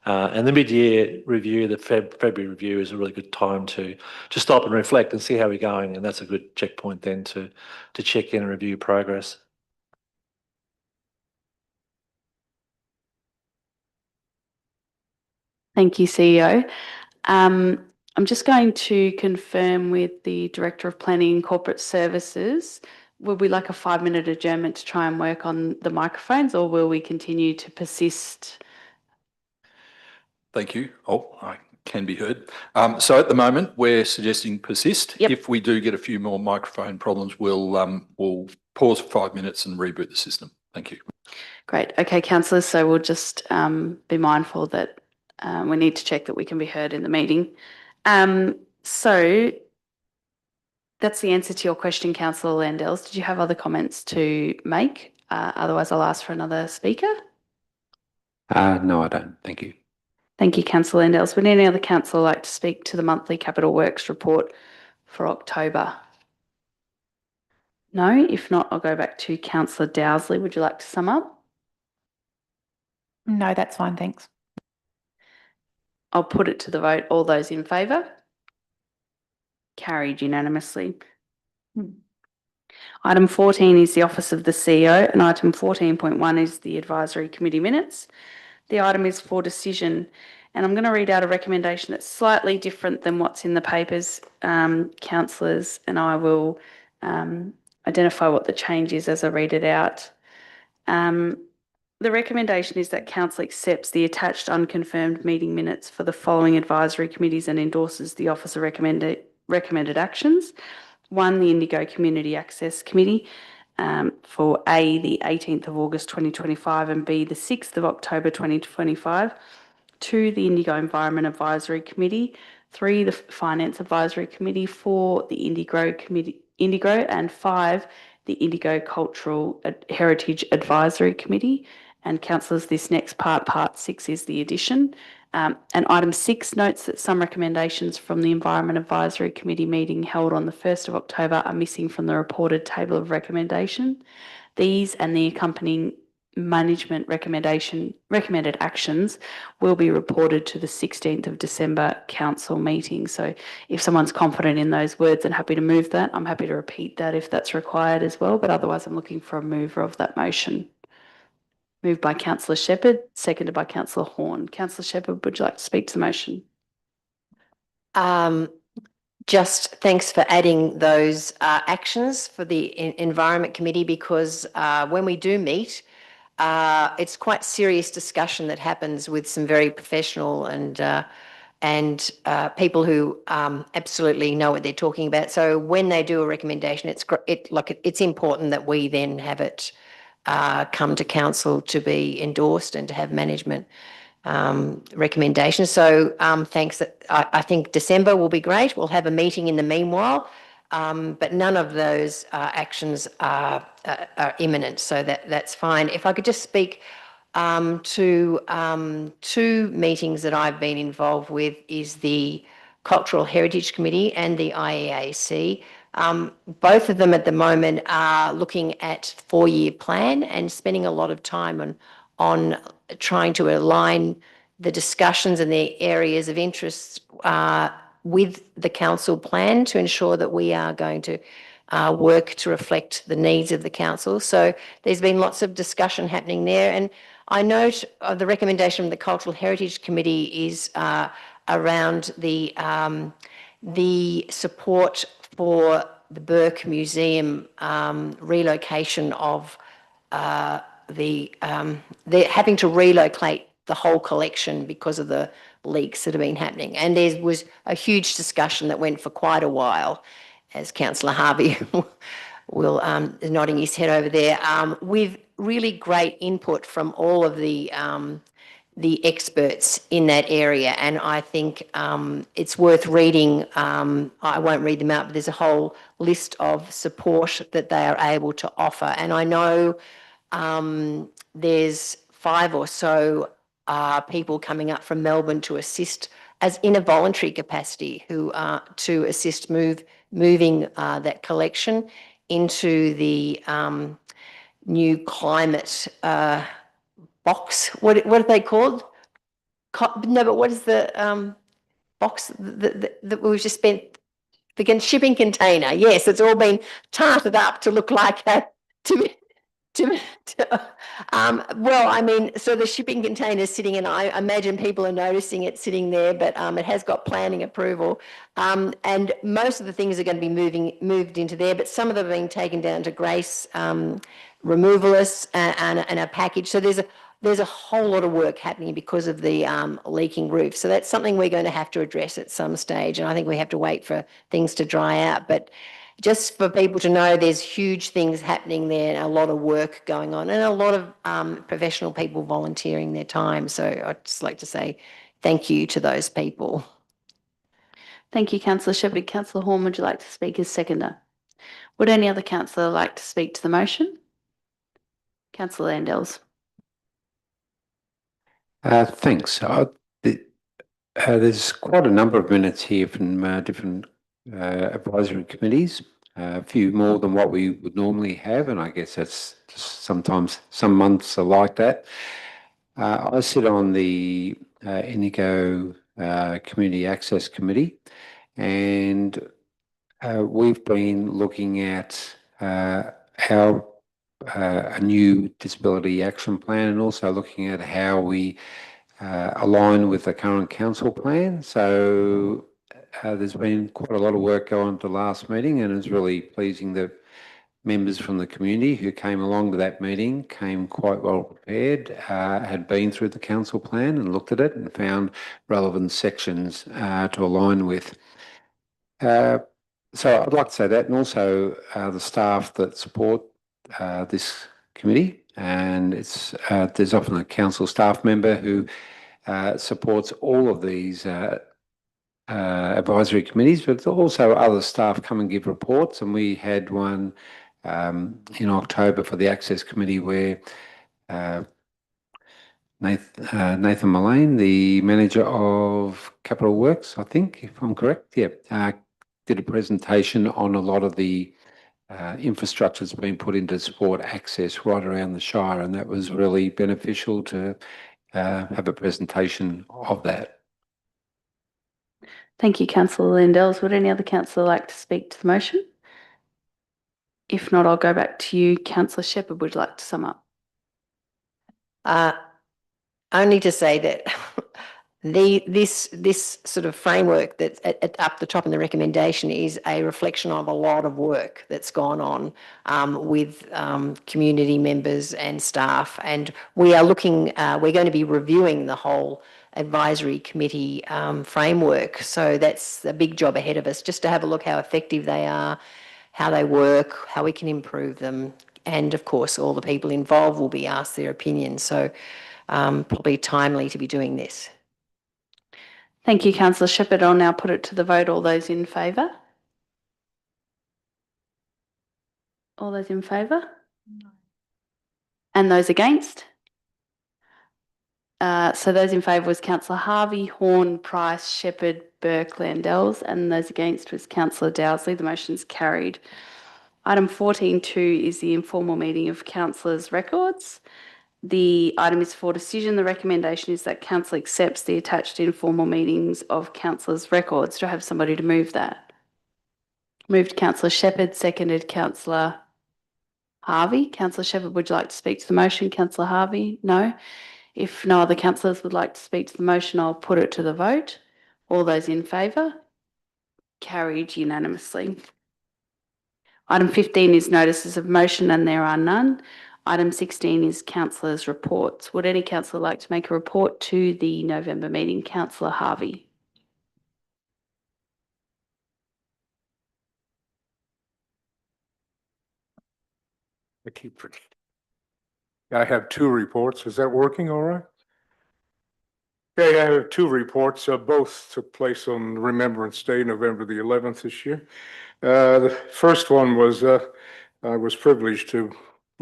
And the mid-year review, the February review, is a really good time to stop and reflect and see how we're going. And that's a good checkpoint then to check in and review progress. Thank you, CEO. I'm just going to confirm with the Director of Planning and Corporate Services, would we like a 5-minute adjournment to try and work on the microphones, or will we continue to persist? Thank you. Oh, I can be heard. So at the moment, we're suggesting persist. Yep. If we do get a few more microphone problems, we'll pause for 5 minutes and reboot the system. Thank you. Great. Okay, councillors. So we'll just be mindful that we need to check that we can be heard in the meeting. So that's the answer to your question, Councillor Landels. Did you have other comments to make? Otherwise, I'll ask for another speaker. No, I don't. Thank you. Thank you, Councillor Landels. Would any other councillor like to speak to the monthly capital works report for October? No? If not, I'll go back to Councillor Dowsley. Would you like to sum up? No, that's fine, thanks. I'll put it to the vote. All those in favour? Carried unanimously. Item 14 is the Office of the CEO, and item 14.1 is the Advisory Committee minutes. The item is for decision, and I'm going to read out a recommendation that's slightly different than what's in the papers, councillors, and I will identify what the change is as I read it out. The recommendation is that council accepts the attached unconfirmed meeting minutes for the following advisory committees and endorses the officer recommended actions. 1, the Indigo Community Access Committee for A, the 18th of August 2025 and B, the 6th of October 2025. 2, the Indigo Environment Advisory Committee 3, the Finance Advisory Committee, 4, the Indigo, and 5, the Indigo Cultural Heritage Advisory Committee. And councillors, this next part 6, is the addition. And item 6 notes that some recommendations from the Environment Advisory Committee meeting held on the 1st of October are missing from the reported table of recommendation. These and the accompanying management recommended actions will be reported to the 16th of December council meeting. So if someone's confident in those words and happy to move that, I'm happy to repeat that if that's required as well. But otherwise, I'm looking for a mover of that motion. Moved by Councillor Shepherd, seconded by Councillor Horn. Councillor Shepherd, would you like to speak to the motion? Just thanks for adding those actions for the Environment Committee, because when we do meet, it's quite serious discussion that happens with some very professional and people who absolutely know what they're talking about. So when they do a recommendation, it's important that we then have it come to council to be endorsed and to have management recommendations. So thanks. I think December will be great. We'll have a meeting in the meanwhile, but none of those actions are imminent, so that's fine. If I could just speak to 2 meetings that I've been involved with, is the Cultural Heritage Committee and the IEAC. Both of them at the moment are looking at 4-year plan and spending a lot of time on trying to align the discussions and the areas of interest with the council plan to ensure that we are going to work to reflect the needs of the council. So there's been lots of discussion happening there. And I note the recommendation from the Cultural Heritage Committee is around the support for the Burke Museum relocation of they're having to relocate the whole collection because of the leaks that have been happening. And there was a huge discussion that went for quite a while, as Councillor Harvey will is nodding his head over there, with really great input from all of the experts in that area. And I think it's worth reading. I won't read them out, but there's a whole list of support that they are able to offer. And I know there's 5 or so people coming up from Melbourne to assist as in a voluntary capacity, who to assist moving that collection into the new climate box. What are they called? No, but what is the box that we've just spent? The shipping container. Yes, it's all been tarted up to look like that. Well, I mean, so the shipping container is sitting, and I imagine people are noticing it sitting there, but it has got planning approval. And most of the things are going to be moved into there, but some of them are being taken down to Grace Removalists and a package. So there's a whole lot of work happening because of the leaking roof. So that's something we're going to have to address at some stage, and I think we have to wait for things to dry out. But just for people to know, there's huge things happening there, and a lot of work going on, and a lot of professional people volunteering their time. So I'd just like to say thank you to those people. Thank you, Councillor Shepherd. Councillor Horn, would you like to speak as seconder? Would any other councillor like to speak to the motion? Councillor Landels. Thanks. There's quite a number of minutes here from different advisory committees, a few more than what we would normally have, and I guess that's just sometimes some months are like that. I sit on the Indigo Community Access Committee, and we've been looking at how a new disability action plan, and also looking at how we align with the current council plan. So there's been quite a lot of work going on at the last meeting, and it's really pleasing that members from the community who came along to that meeting came quite well prepared, had been through the council plan and looked at it and found relevant sections to align with. So I'd like to say that, and also the staff that support this committee, and there's often a council staff member who supports all of these advisory committees, but also other staff come and give reports. And we had one in October for the Access Committee where Nathan Mullane, the manager of Capital Works, I think, if I'm correct, did a presentation on a lot of the infrastructure that's been put into sport access right around the Shire, and that was really beneficial to have a presentation of that. Thank you, Councillor Lendels. Would any other councillor like to speak to the motion? If not, I'll go back to you. Councillor Shepherd would like to sum up. Only to say that this sort of framework that's up the top in the recommendation is a reflection of a lot of work that's gone on with community members and staff, and we are looking. We're going to be reviewing the whole advisory committee framework, so that's a big job ahead of us. Just to have a look how effective they are, how they work, how we can improve them, and of course all the people involved will be asked their opinions. So. Probably timely to be doing this. Thank you, Councillor Shepherd. I'll now put it to the vote. All those in favour? All those in favour? No. And those against? So those in favour was Councillor Harvey, Horn, Price, Shepherd, Burke, Landels, and those against was Councillor Dowsley. The motion's carried. Item 14.2 is the informal meeting of councillors' records. The item is for decision. The recommendation is that council accepts the attached informal meetings of councillors' records. Do I have somebody to move that? Moved Councillor Shepherd, seconded Councillor Harvey. Councillor Shepherd, would you like to speak to the motion? Councillor Harvey? No. If no other councillors would like to speak to the motion, I'll put it to the vote. All those in favour? Carried unanimously. Item 15 is notices of motion, and there are none. Item 16 is councillors' reports. Would any councillor like to make a report to the November meeting? Councillor Harvey. I keep forgetting. I have two reports. Is that working all right? Okay, I have two reports. Both took place on Remembrance Day, November the 11th this year. The first one was I was privileged to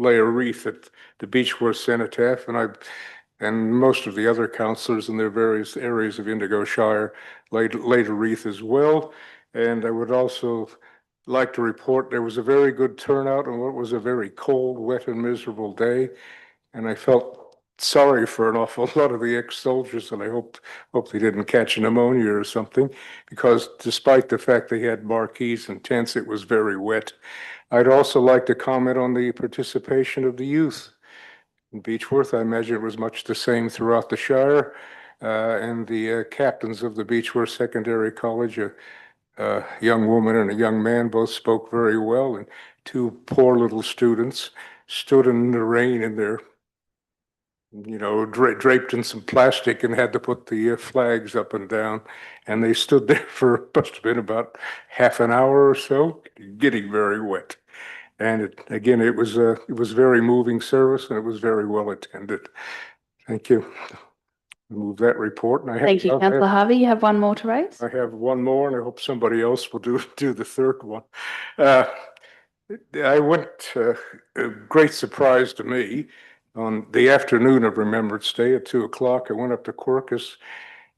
lay a wreath at the Beechworth Cenotaph, and most of the other councillors in their various areas of Indigo Shire laid a wreath as well. And I would also like to report there was a very good turnout on what was a very cold, wet, and miserable day. And I felt sorry for an awful lot of the ex-soldiers, and I hope they didn't catch pneumonia or something, because despite the fact they had marquees and tents, it was very wet. I'd also like to comment on the participation of the youth in Beechworth. I imagine it was much the same throughout the Shire, and the captains of the Beechworth Secondary College, a young woman and a young man, both spoke very well, and two poor little students stood in the rain in their draped in some plastic and had to put the flags up and down. And they stood there for, must have been about half an hour or so, getting very wet. And it was very moving service, and it was very well attended. Thank you. Move that report. And Thank you, Councillor Harvey. You have one more to raise? I have one more, and I hope somebody else will do the third one. I went, a great surprise to me, on the afternoon of Remembrance Day at 2:00, I went up to Quercus,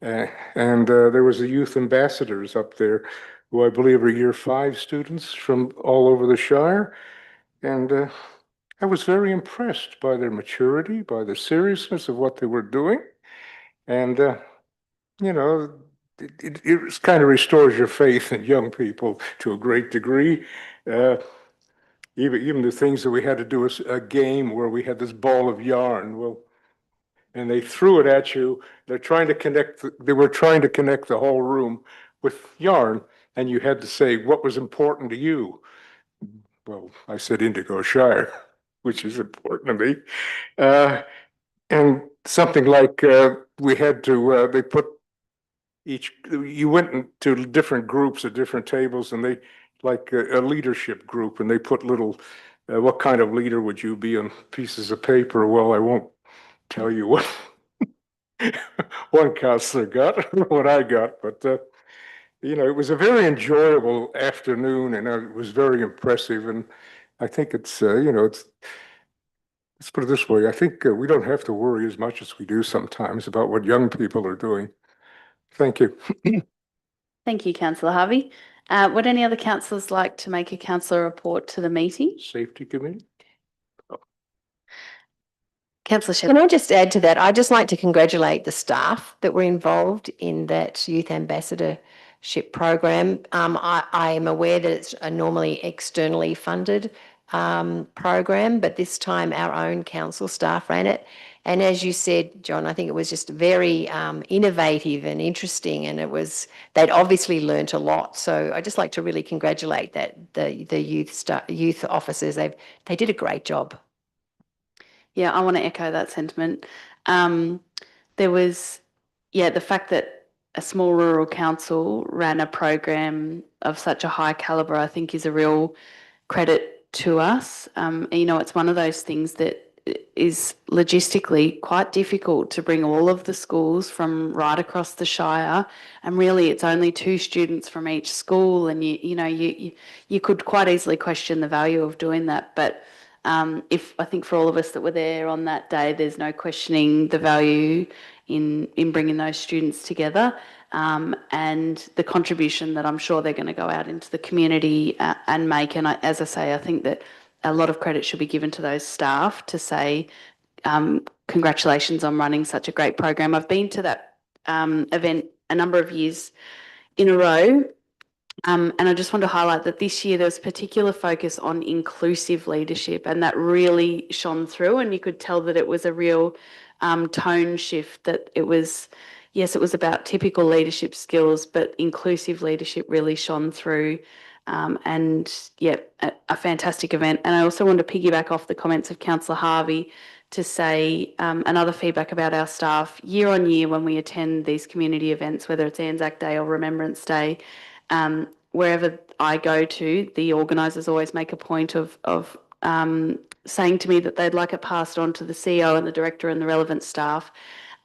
and there was the youth ambassadors up there, who I believe are year 5 students from all over the Shire. And I was very impressed by their maturity, by the seriousness of what they were doing. And, it kind of restores your faith in young people to a great degree. Even the things that we had to do is a game where we had this ball of yarn. Well, and they threw it at you. They were trying to connect the whole room with yarn, and you had to say what was important to you. Well, I said Indigo Shire, which is important to me. And something like we had to, they put you went into different groups at different tables, and they, like a leadership group, and they put little, what kind of leader would you be, on pieces of paper. Well, I won't tell you what one counselor got, what I got, but it was a very enjoyable afternoon, and it was very impressive. And I think it's, let's put it this way. I think we don't have to worry as much as we do sometimes about what young people are doing. Thank you. Thank you, Councillor Harvey. Would any other councillors like to make a councillor report to the meeting? Safety Committee? Councillor Can Shepherd. I just add to that? I'd just like to congratulate the staff that were involved in that youth ambassadorship program. I am aware that it's a normally externally funded program, but this time our own council staff ran it. And as you said, John, I think it was just very innovative and interesting, and they'd obviously learnt a lot. So I'd just like to really congratulate the youth officers. They did a great job. Yeah, I want to echo that sentiment. There was, the fact that a small rural council ran a program of such a high calibre, I think, is a real credit to us. It's one of those things that is logistically quite difficult to bring all of the schools from right across the Shire, and really it's only 2 students from each school, and you could quite easily question the value of doing that, but if I think for all of us that were there on that day, there's no questioning the value in bringing those students together, and the contribution that I'm sure they're going to go out into the community and make. And as I say, I think that a lot of credit should be given to those staff to say congratulations on running such a great program. I've been to that event a number of years in a row. And I just want to highlight that this year there was particular focus on inclusive leadership, and that really shone through, and you could tell that it was a real tone shift, that it was, yes, it was about typical leadership skills, but inclusive leadership really shone through. A fantastic event. And I also want to piggyback off the comments of Councillor Harvey to say another feedback about our staff. Year on year, when we attend these community events, whether it's Anzac Day or Remembrance Day, wherever I go to, the organisers always make a point of saying to me that they'd like it passed on to the CEO and the director and the relevant staff.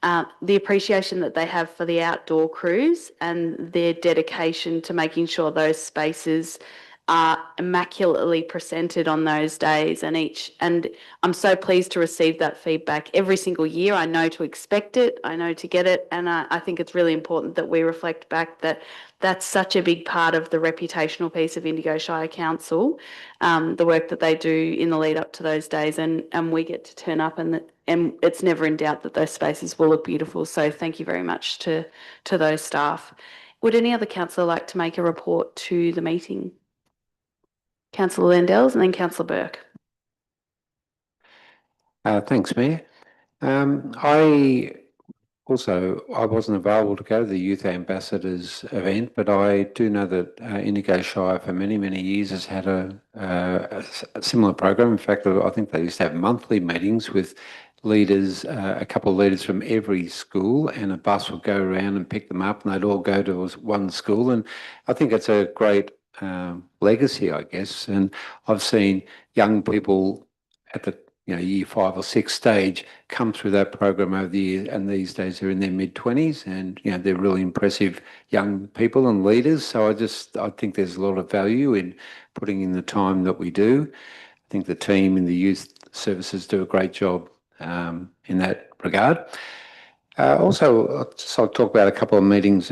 The appreciation that they have for the outdoor crews and their dedication to making sure those spaces are immaculately presented on those days, and I'm so pleased to receive that feedback every single year. I know to expect it, I know to get it, and I think it's really important that we reflect back that that's such a big part of the reputational piece of Indigo Shire Council, the work that they do in the lead up to those days, and we get to turn up, and it's never in doubt that those spaces will look beautiful. So thank you very much to those staff. Would any other councillor like to make a report to the meeting? Councillor Landells and then Councillor Burke. Thanks, Mayor. I wasn't available to go to the Youth Ambassadors event, but I do know that Indigo Shire for many, many years has had a similar program. In fact, I think they used to have monthly meetings with leaders, a couple of leaders from every school, and a bus would go around and pick them up, and they'd all go to one school. And I think it's a great legacy, I guess. And I've seen young people at the year 5 or 6 stage come through that program over the years, and these days they're in their mid-20s, and they're really impressive young people and leaders. So I think there's a lot of value in putting in the time that we do. I think the team in the youth services do a great job in that regard. Also, I'll talk about a couple of meetings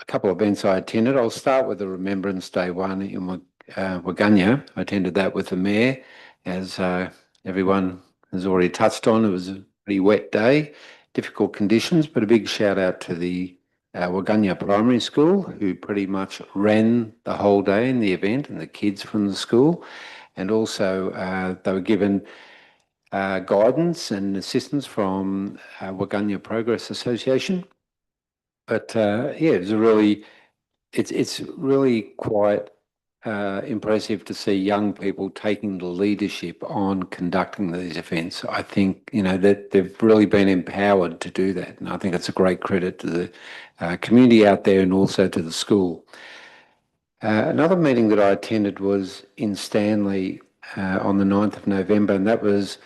a couple of events I attended. I'll start with the Remembrance Day one in Waganya. I attended that with the Mayor, as everyone has already touched on. It was a pretty wet day, difficult conditions, but a big shout out to the Waganya Primary School, who pretty much ran the whole day in the event, and the kids from the school. And also they were given guidance and assistance from Waganya Progress Association. But it's really quite impressive to see young people taking the leadership on conducting these events. I think that they've really been empowered to do that, and I think it's a great credit to the community out there and also to the school. Another meeting that I attended was in Stanley on the 9th of November, and that was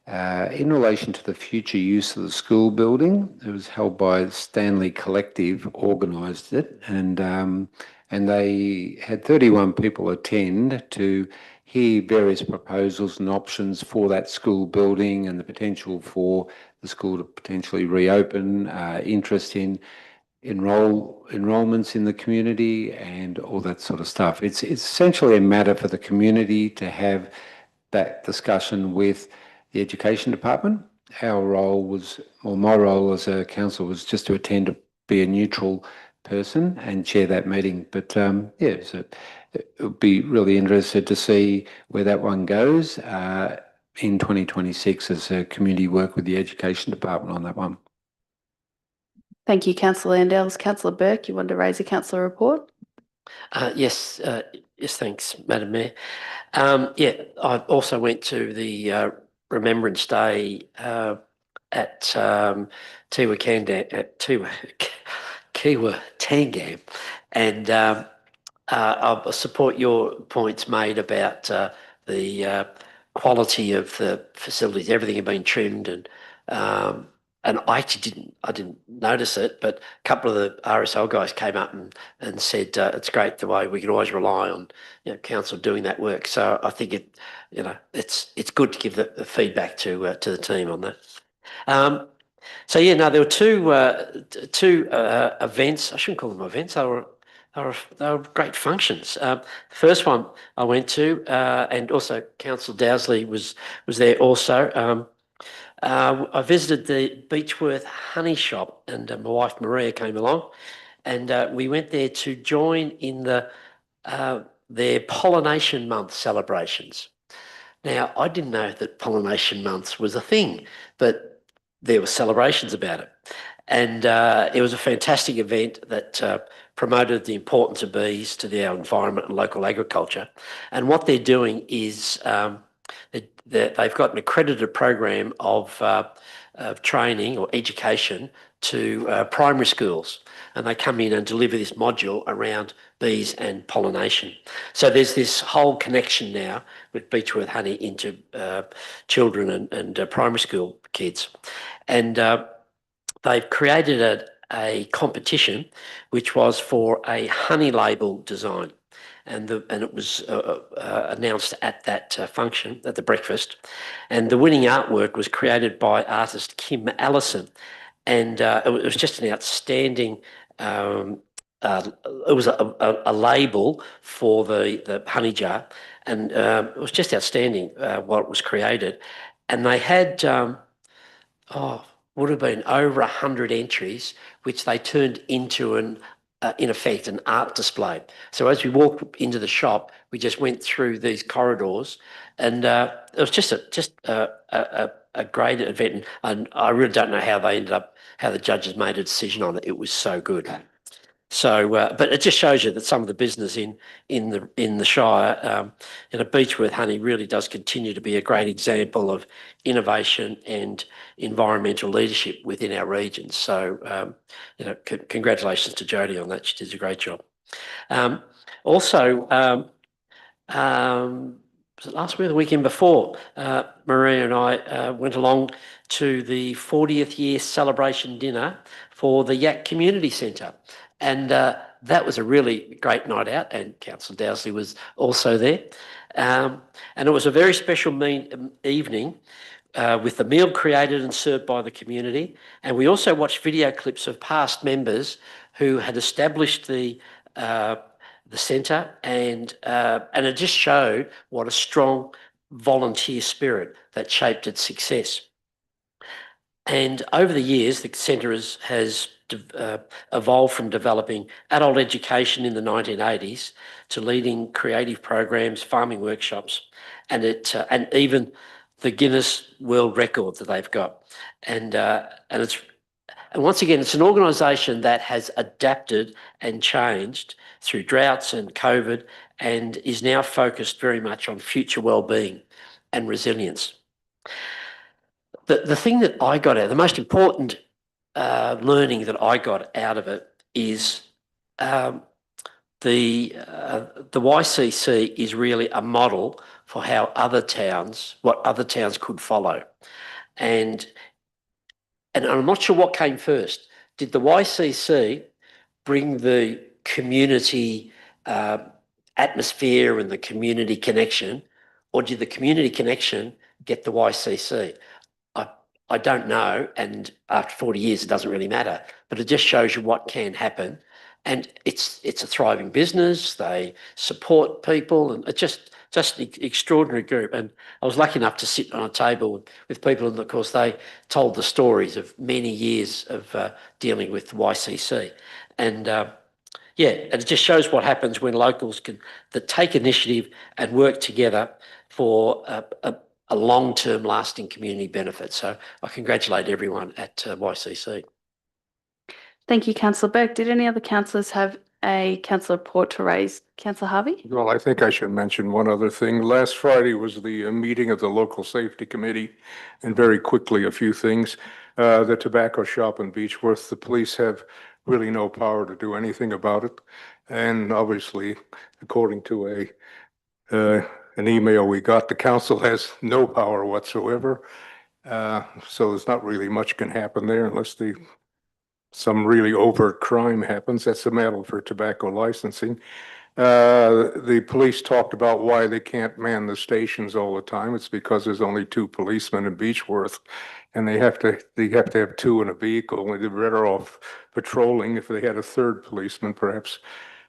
in relation to the future use of the school building. It was held by Stanley Collective, organised it, and they had 31 people attend to hear various proposals and options for that school building and the potential for the school to potentially reopen, interest in enrollments in the community and all that sort of stuff. It's essentially a matter for the community to have that discussion with the education department. Our role was, or my role as a council was just to attend, to be a neutral person and chair that meeting. But yeah, so it would be really interested to see where that one goes in 2026 as a community work with the education department on that one. Thank you, Councillor Landels. Councillor Burke, you want to raise a councillor report? Yes, thanks, Madam Mayor. Yeah, I also went to the Remembrance Day at Kiwa Tangam, and I support your points made about the quality of the facilities. Everything had been trimmed, and I actually didn't notice it, but a couple of the RSL guys came up and said it's great the way we can always rely on council doing that work. So I think it's good to give the feedback to the team on that. So yeah, no, there were two events. I shouldn't call them events. They were great functions. The first one I went to, and also Councillor Dowsley was there also. I visited the Beechworth Honey Shop, and my wife Maria came along, and we went there to join in their Pollination Month celebrations. Now, I didn't know that Pollination Month was a thing, but there were celebrations about it. And it was a fantastic event that promoted the importance of bees to our environment and local agriculture. And what they're doing is they've got an accredited program of training or education to primary schools, and they come in and deliver this module around bees and pollination. So there's this whole connection now with Beechworth Honey into children and primary school kids, and they've created a competition which was for a honey label design. And it was announced at that function, at the breakfast. And the winning artwork was created by artist Kim Allison. And it was just an outstanding, it was a label for the honey jar. And it was just outstanding what was created. And they had, would have been over 100 entries, which they turned into in effect, an art display. So as we walked into the shop, we just went through these corridors, and it was just a great event. And I really don't know how the judges made a decision on it. It was so good. So, but it just shows you that some of the business in the Shire, Beechworth Honey really does continue to be a great example of innovation and environmental leadership within our regions. So, congratulations to Jodie on that. She did a great job. Also, was it last week or the weekend before, Maria and I went along to the 40th year celebration dinner for the Yak Community Centre. And that was a really great night out, and Councillor Dowsley was also there. And it was a very special evening with the meal created and served by the community. And we also watched video clips of past members who had established the centre, and it just showed what a strong volunteer spirit that shaped its success. And over the years, the centre has evolved from developing adult education in the 1980s to leading creative programs, farming workshops, and even the Guinness World Record that they've got. And once again, it's an organisation that has adapted and changed through droughts and COVID, and is now focused very much on future well-being and resilience. The thing that I got out, the most important learning that I got out of it is the the YCC is really a model for how what other towns could follow. And I'm not sure what came first. Did the YCC bring the community atmosphere and the community connection, or did the community connection get the YCC? I don't know, and after 40 years, it doesn't really matter. But it just shows you what can happen, and it's a thriving business. They support people, and it's just an extraordinary group. And I was lucky enough to sit on a table with people, and of course, they told the stories of many years of dealing with YCC, and yeah, and it just shows what happens when locals that take initiative and work together for a long-term lasting community benefit. So I congratulate everyone at YCC. Thank you, Councillor Burke. Did any other councillors have a councillor report to raise? Councillor Harvey? Well, I think I should mention one other thing. Last Friday was the meeting of the Local Safety Committee, and very quickly, a few things. The tobacco shop in Beechworth, the police have really no power to do anything about it. And obviously, according to an email we got, the council has no power whatsoever. So there's not really much can happen there unless some really overt crime happens. That's a matter for tobacco licensing. The police talked about why they can't man the stations all the time. It's because there's only 2 policemen in Beechworth, and they have to have 2 in a vehicle. They're better off patrolling. If they had a 3rd policeman, perhaps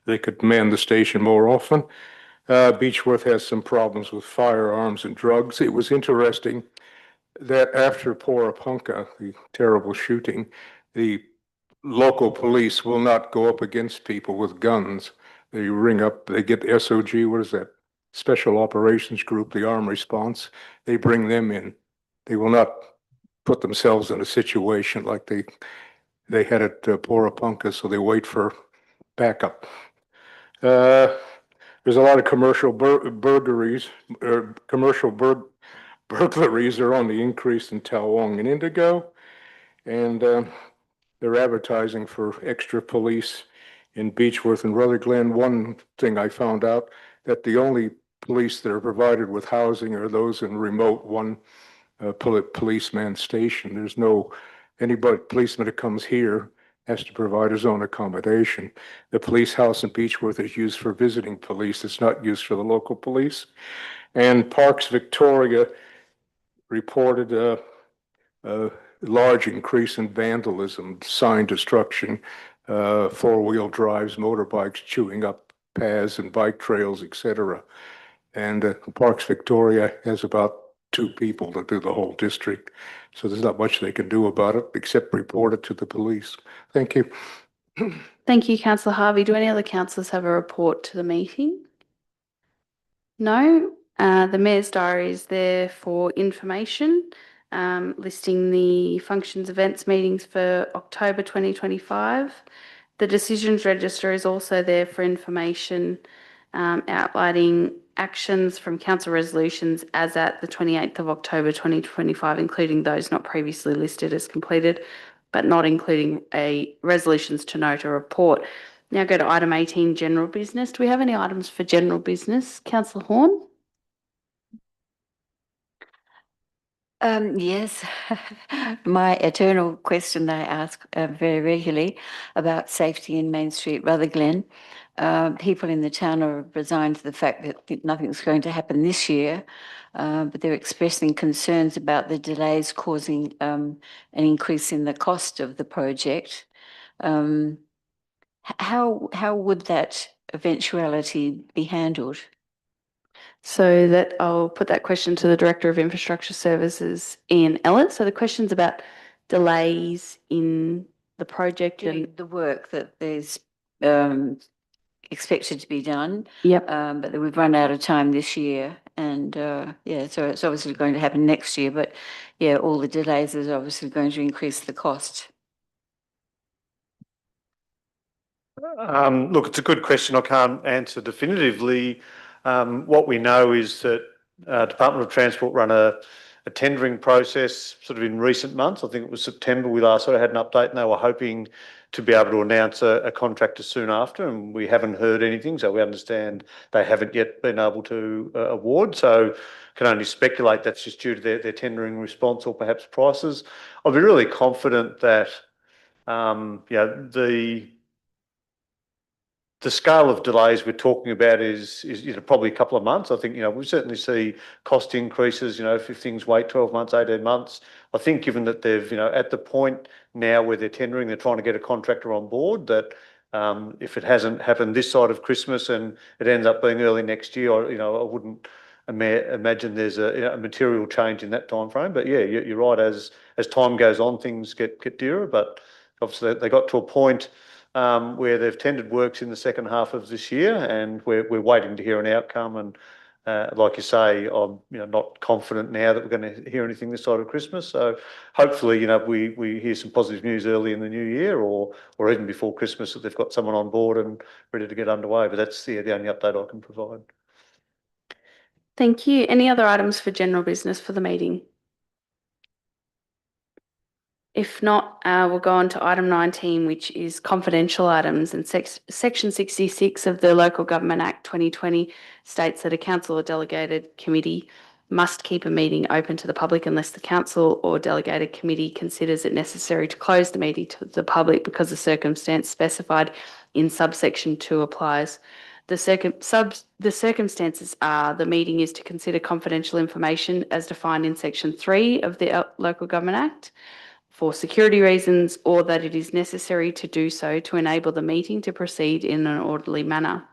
they could man the station more often. Beechworth has some problems with firearms and drugs. It was interesting that after Porapunka, the terrible shooting, the local police will not go up against people with guns. They get the SOG, what is that? Special Operations Group, the Armed Response. They bring them in. They will not put themselves in a situation like they had at Porapunka, so they wait for backup. There's a lot of commercial burglaries are on the increase in Tawong and Indigo, and they're advertising for extra police in Beechworth and Rutherglen. One thing I found out, that the only police that are provided with housing are those in remote policeman station. There's no policeman that comes here has to provide his own accommodation. The police house in Beechworth is used for visiting police. It's not used for the local police. And Parks Victoria reported a large increase in vandalism, sign destruction, 4-wheel drives, motorbikes chewing up paths and bike trails, etc. And Parks Victoria has about 2 people to do the whole district. So there's not much they can do about it except report it to the police. Thank you. Thank you, Councillor Harvey. Do any other councillors have a report to the meeting? No. The Mayor's Diary is there for information, listing the functions, events, meetings for October 2025. The Decisions Register is also there for information, outlining actions from council resolutions as at the 28th of October 2025, including those not previously listed as completed, but not including resolutions to note or report. Now go to item 18, general business. Do we have any items for general business? Councillor Horn? Yes, my eternal question that I ask very regularly about safety in Main Street, Rutherglen. People in the town are resigned to the fact that nothing's going to happen this year, but they're expressing concerns about the delays causing an increase in the cost of the project. How would that eventuality be handled? So that I'll put that question to the Director of Infrastructure Services, Ian Ellis. So the question's about delays in the project and The work that there's expected to be done. Yep. But that we've run out of time this year, and yeah, so it's obviously going to happen next year. But yeah, all the delays is obviously going to increase the cost. Look, it's a good question. I can't answer definitively. What we know is that Department of Transport run a tendering process sort of in recent months. I think it was September we last sort of had an update, and they were hoping to be able to announce a contractor soon after, and we haven't heard anything, so we understand they haven't yet been able to award. So can only speculate that's just due to their tendering response or perhaps prices. I'd be really confident that the scale of delays we're talking about is probably a couple of months. I think we certainly see cost increases. If things wait 12 months, 18 months. I think given that they've at the point now where they're tendering, they're trying to get a contractor on board. That if it hasn't happened this side of Christmas and it ends up being early next year, I wouldn't imagine there's a material change in that time frame. But yeah, you're right. As time goes on, things get dearer. But obviously they got to a point where they've tendered works in the second half of this year, and we're waiting to hear an outcome. And like you say, I'm not confident now that we're going to hear anything this side of Christmas. So hopefully, we hear some positive news early in the new year, or even before Christmas, that they've got someone on board and ready to get underway. But that's the only update I can provide. Thank you. Any other items for general business for the meeting? If not, we'll go on to item 19, which is confidential items. And Section 66 of the Local Government Act 2020 states that a council or delegated committee must keep a meeting open to the public unless the council or delegated committee considers it necessary to close the meeting to the public because the circumstance specified in subsection 2 applies. The circumstances are the meeting is to consider confidential information as defined in Section 3 of the Local Government Act for security reasons, or that it is necessary to do so to enable the meeting to proceed in an orderly manner.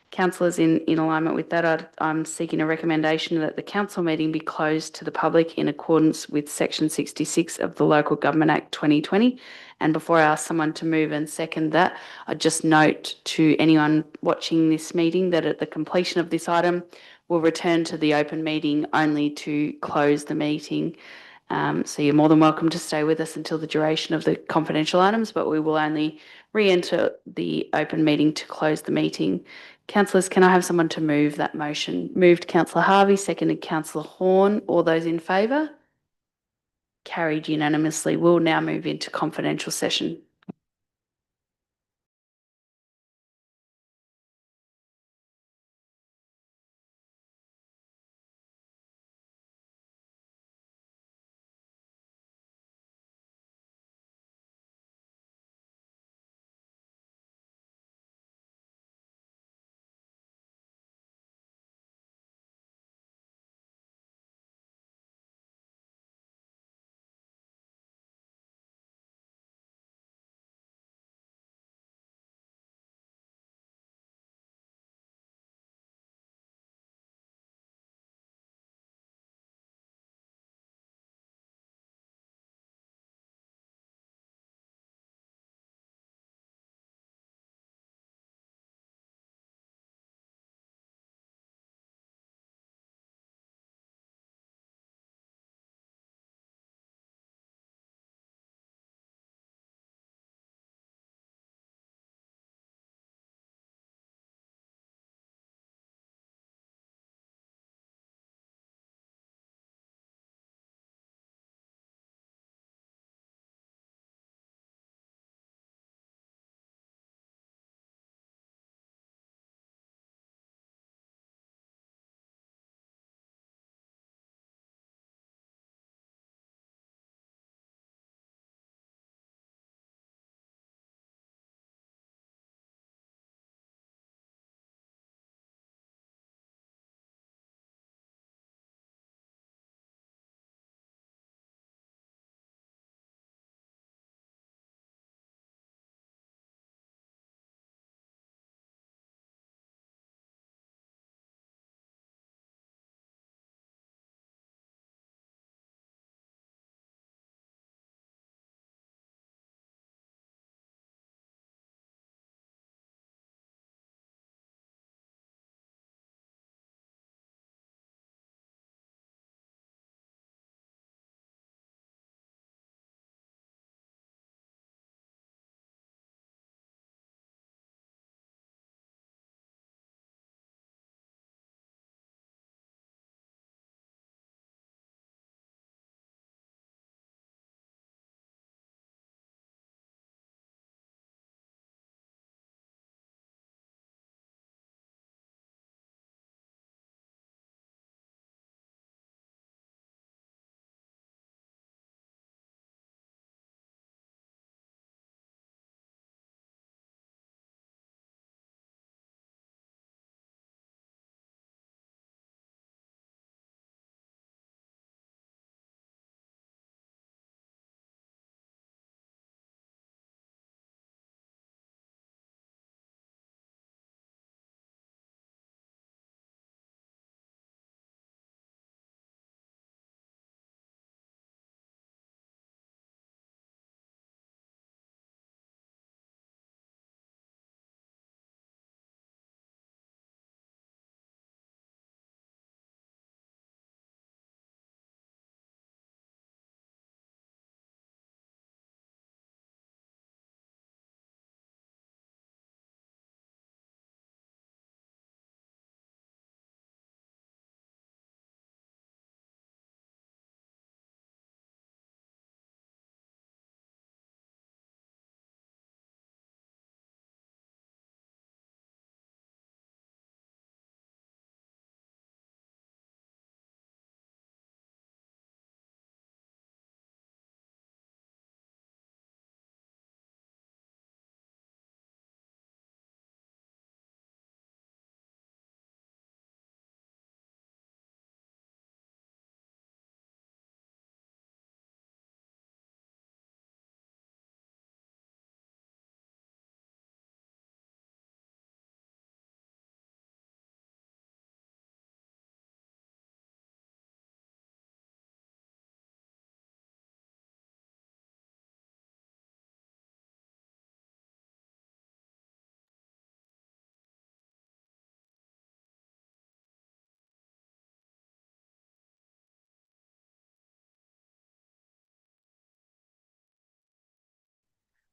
Councillors, in alignment with that, I'm seeking a recommendation that the council meeting be closed to the public in accordance with Section 66 of the Local Government Act 2020. And before I ask someone to move and second that, I just note to anyone watching this meeting that at the completion of this item, we'll return to the open meeting only to close the meeting. So you're more than welcome to stay with us until the duration of the confidential items, but we will only re-enter the open meeting to close the meeting. Councillors, can I have someone to move that motion? Moved Councillor Harvey, seconded Councillor Horn. All those in favour? Carried unanimously. We'll now move into confidential session.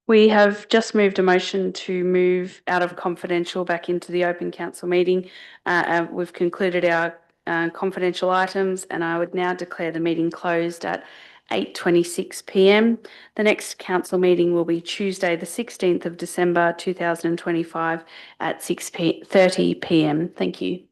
We have just moved a motion to move out of confidential back into the open council meeting. We've concluded our confidential items, and I would now declare the meeting closed at 8:26 p.m. The next council meeting will be Tuesday, the 16th of December 2025 at 6:30 p.m. Thank you.